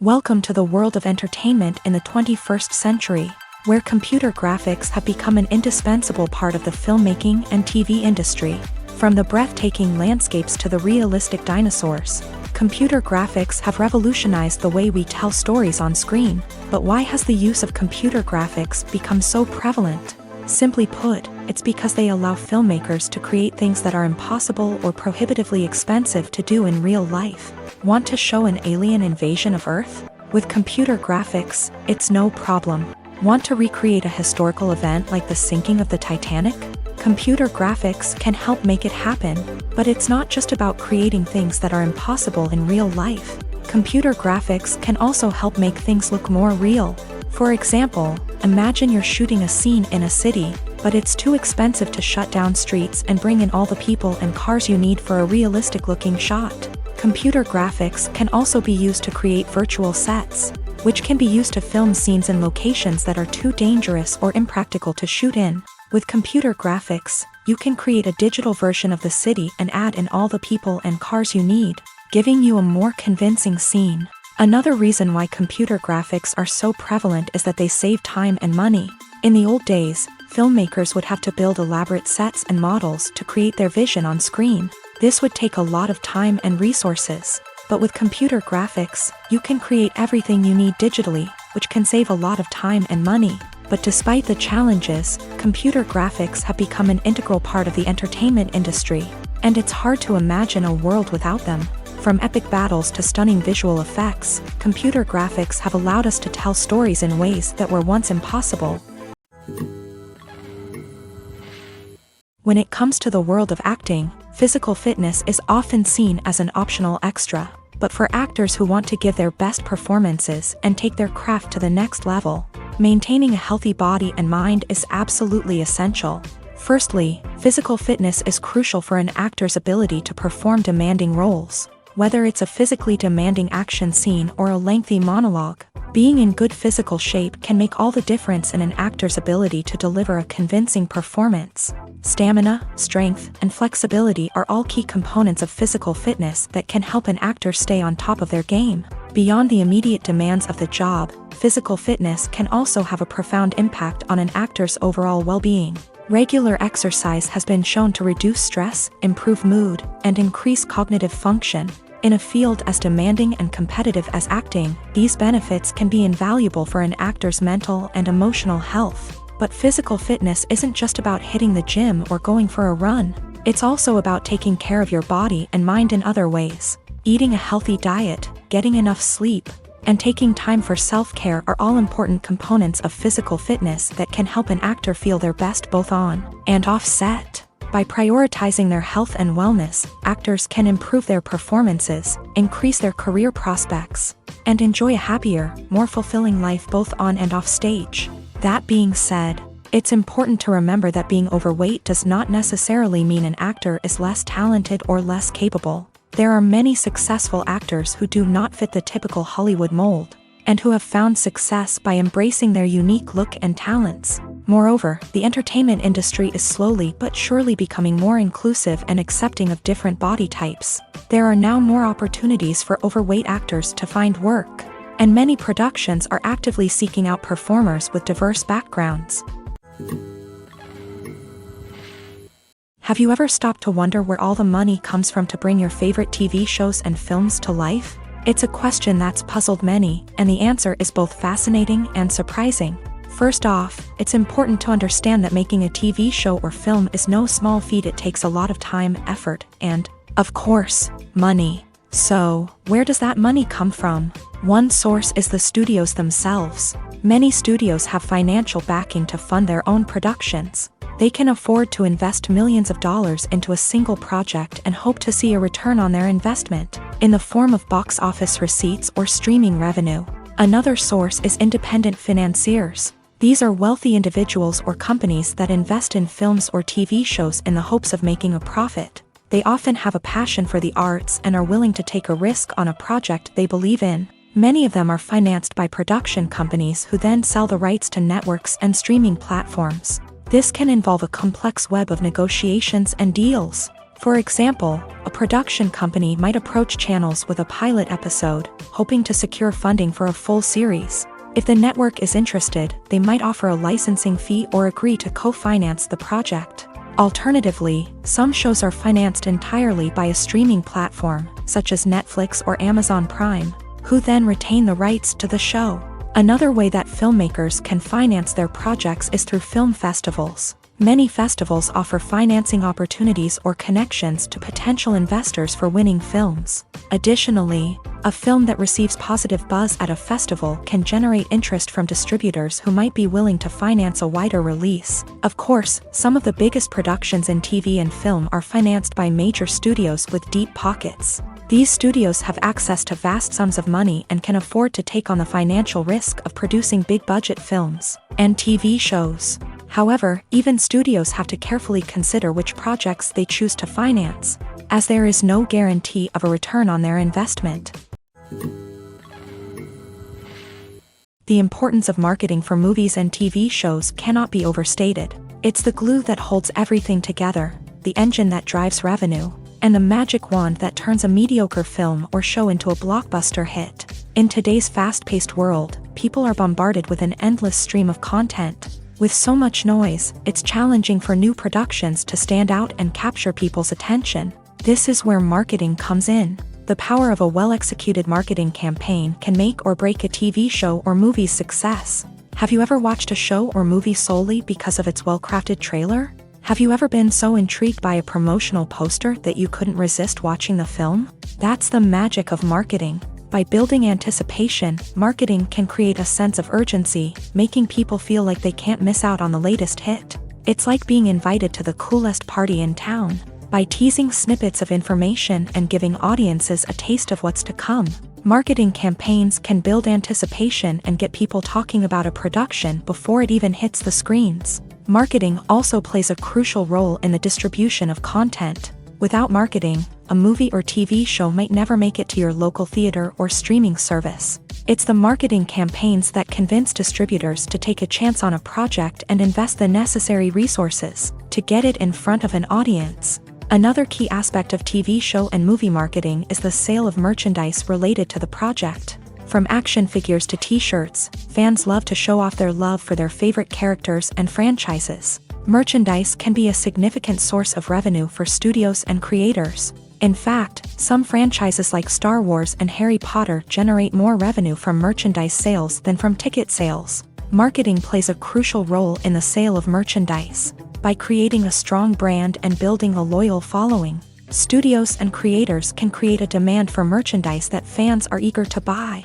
Welcome to the world of entertainment in the 21st century, where computer graphics have become an indispensable part of the filmmaking and TV industry. From the breathtaking landscapes to the realistic dinosaurs, computer graphics have revolutionized the way we tell stories on screen. But why has the use of computer graphics become so prevalent? Simply put, it's because they allow filmmakers to create things that are impossible or prohibitively expensive to do in real life. Want to show an alien invasion of Earth? With computer graphics, it's no problem. Want to recreate a historical event like the sinking of the Titanic? Computer graphics can help make it happen, but it's not just about creating things that are impossible in real life. Computer graphics can also help make things look more real. For example, imagine you're shooting a scene in a city, but it's too expensive to shut down streets and bring in all the people and cars you need for a realistic-looking shot. Computer graphics can also be used to create virtual sets, which can be used to film scenes in locations that are too dangerous or impractical to shoot in. With computer graphics, you can create a digital version of the city and add in all the people and cars you need, giving you a more convincing scene. Another reason why computer graphics are so prevalent is that they save time and money. In the old days, filmmakers would have to build elaborate sets and models to create their vision on screen. This would take a lot of time and resources. But with computer graphics, you can create everything you need digitally, which can save a lot of time and money. But despite the challenges, computer graphics have become an integral part of the entertainment industry, and it's hard to imagine a world without them. From epic battles to stunning visual effects, computer graphics have allowed us to tell stories in ways that were once impossible. When it comes to the world of acting, physical fitness is often seen as an optional extra. But for actors who want to give their best performances and take their craft to the next level, maintaining a healthy body and mind is absolutely essential. Firstly, physical fitness is crucial for an actor's ability to perform demanding roles. Whether it's a physically demanding action scene or a lengthy monologue, being in good physical shape can make all the difference in an actor's ability to deliver a convincing performance. Stamina, strength, and flexibility are all key components of physical fitness that can help an actor stay on top of their game. Beyond the immediate demands of the job, physical fitness can also have a profound impact on an actor's overall well-being. Regular exercise has been shown to reduce stress, improve mood, and increase cognitive function. In a field as demanding and competitive as acting, these benefits can be invaluable for an actor's mental and emotional health. But physical fitness isn't just about hitting the gym or going for a run. It's also about taking care of your body and mind in other ways. Eating a healthy diet, getting enough sleep, and taking time for self-care are all important components of physical fitness that can help an actor feel their best both on and off set. By prioritizing their health and wellness, actors can improve their performances, increase their career prospects, and enjoy a happier, more fulfilling life both on and off stage. That being said, it's important to remember that being overweight does not necessarily mean an actor is less talented or less capable. There are many successful actors who do not fit the typical Hollywood mold, and who have found success by embracing their unique look and talents. Moreover, the entertainment industry is slowly but surely becoming more inclusive and accepting of different body types. There are now more opportunities for overweight actors to find work, and many productions are actively seeking out performers with diverse backgrounds. Have you ever stopped to wonder where all the money comes from to bring your favorite TV shows and films to life? It's a question that's puzzled many, and the answer is both fascinating and surprising. First off, it's important to understand that making a TV show or film is no small feat. It takes a lot of time, effort, and, of course, money. So, where does that money come from? One source is the studios themselves. Many studios have financial backing to fund their own productions. They can afford to invest millions of dollars into a single project and hope to see a return on their investment, in the form of box office receipts or streaming revenue. Another source is independent financiers. These are wealthy individuals or companies that invest in films or TV shows in the hopes of making a profit. They often have a passion for the arts and are willing to take a risk on a project they believe in. Many of them are financed by production companies who then sell the rights to networks and streaming platforms. This can involve a complex web of negotiations and deals. For example, a production company might approach channels with a pilot episode, hoping to secure funding for a full series. If the network is interested, they might offer a licensing fee or agree to co-finance the project. Alternatively, some shows are financed entirely by a streaming platform, such as Netflix or Amazon Prime, who then retain the rights to the show. Another way that filmmakers can finance their projects is through film festivals. Many festivals offer financing opportunities or connections to potential investors for winning films. Additionally, a film that receives positive buzz at a festival can generate interest from distributors who might be willing to finance a wider release. Of course, some of the biggest productions in TV and film are financed by major studios with deep pockets. These studios have access to vast sums of money and can afford to take on the financial risk of producing big-budget films and TV shows. However, even studios have to carefully consider which projects they choose to finance, as there is no guarantee of a return on their investment. The importance of marketing for movies and TV shows cannot be overstated. It's the glue that holds everything together, the engine that drives revenue, and the magic wand that turns a mediocre film or show into a blockbuster hit. In today's fast-paced world, people are bombarded with an endless stream of content. With so much noise, it's challenging for new productions to stand out and capture people's attention. This is where marketing comes in. The power of a well-executed marketing campaign can make or break a TV show or movie's success. Have you ever watched a show or movie solely because of its well-crafted trailer? Have you ever been so intrigued by a promotional poster that you couldn't resist watching the film? That's the magic of marketing. By building anticipation, marketing can create a sense of urgency, making people feel like they can't miss out on the latest hit. It's like being invited to the coolest party in town. By teasing snippets of information and giving audiences a taste of what's to come, marketing campaigns can build anticipation and get people talking about a production before it even hits the screens. Marketing also plays a crucial role in the distribution of content. Without marketing, a movie or TV show might never make it to your local theater or streaming service. It's the marketing campaigns that convince distributors to take a chance on a project and invest the necessary resources to get it in front of an audience. Another key aspect of TV show and movie marketing is the sale of merchandise related to the project. From action figures to t-shirts, fans love to show off their love for their favorite characters and franchises. Merchandise can be a significant source of revenue for studios and creators. In fact, some franchises like Star Wars and Harry Potter generate more revenue from merchandise sales than from ticket sales. Marketing plays a crucial role in the sale of merchandise. By creating a strong brand and building a loyal following, studios and creators can create a demand for merchandise that fans are eager to buy.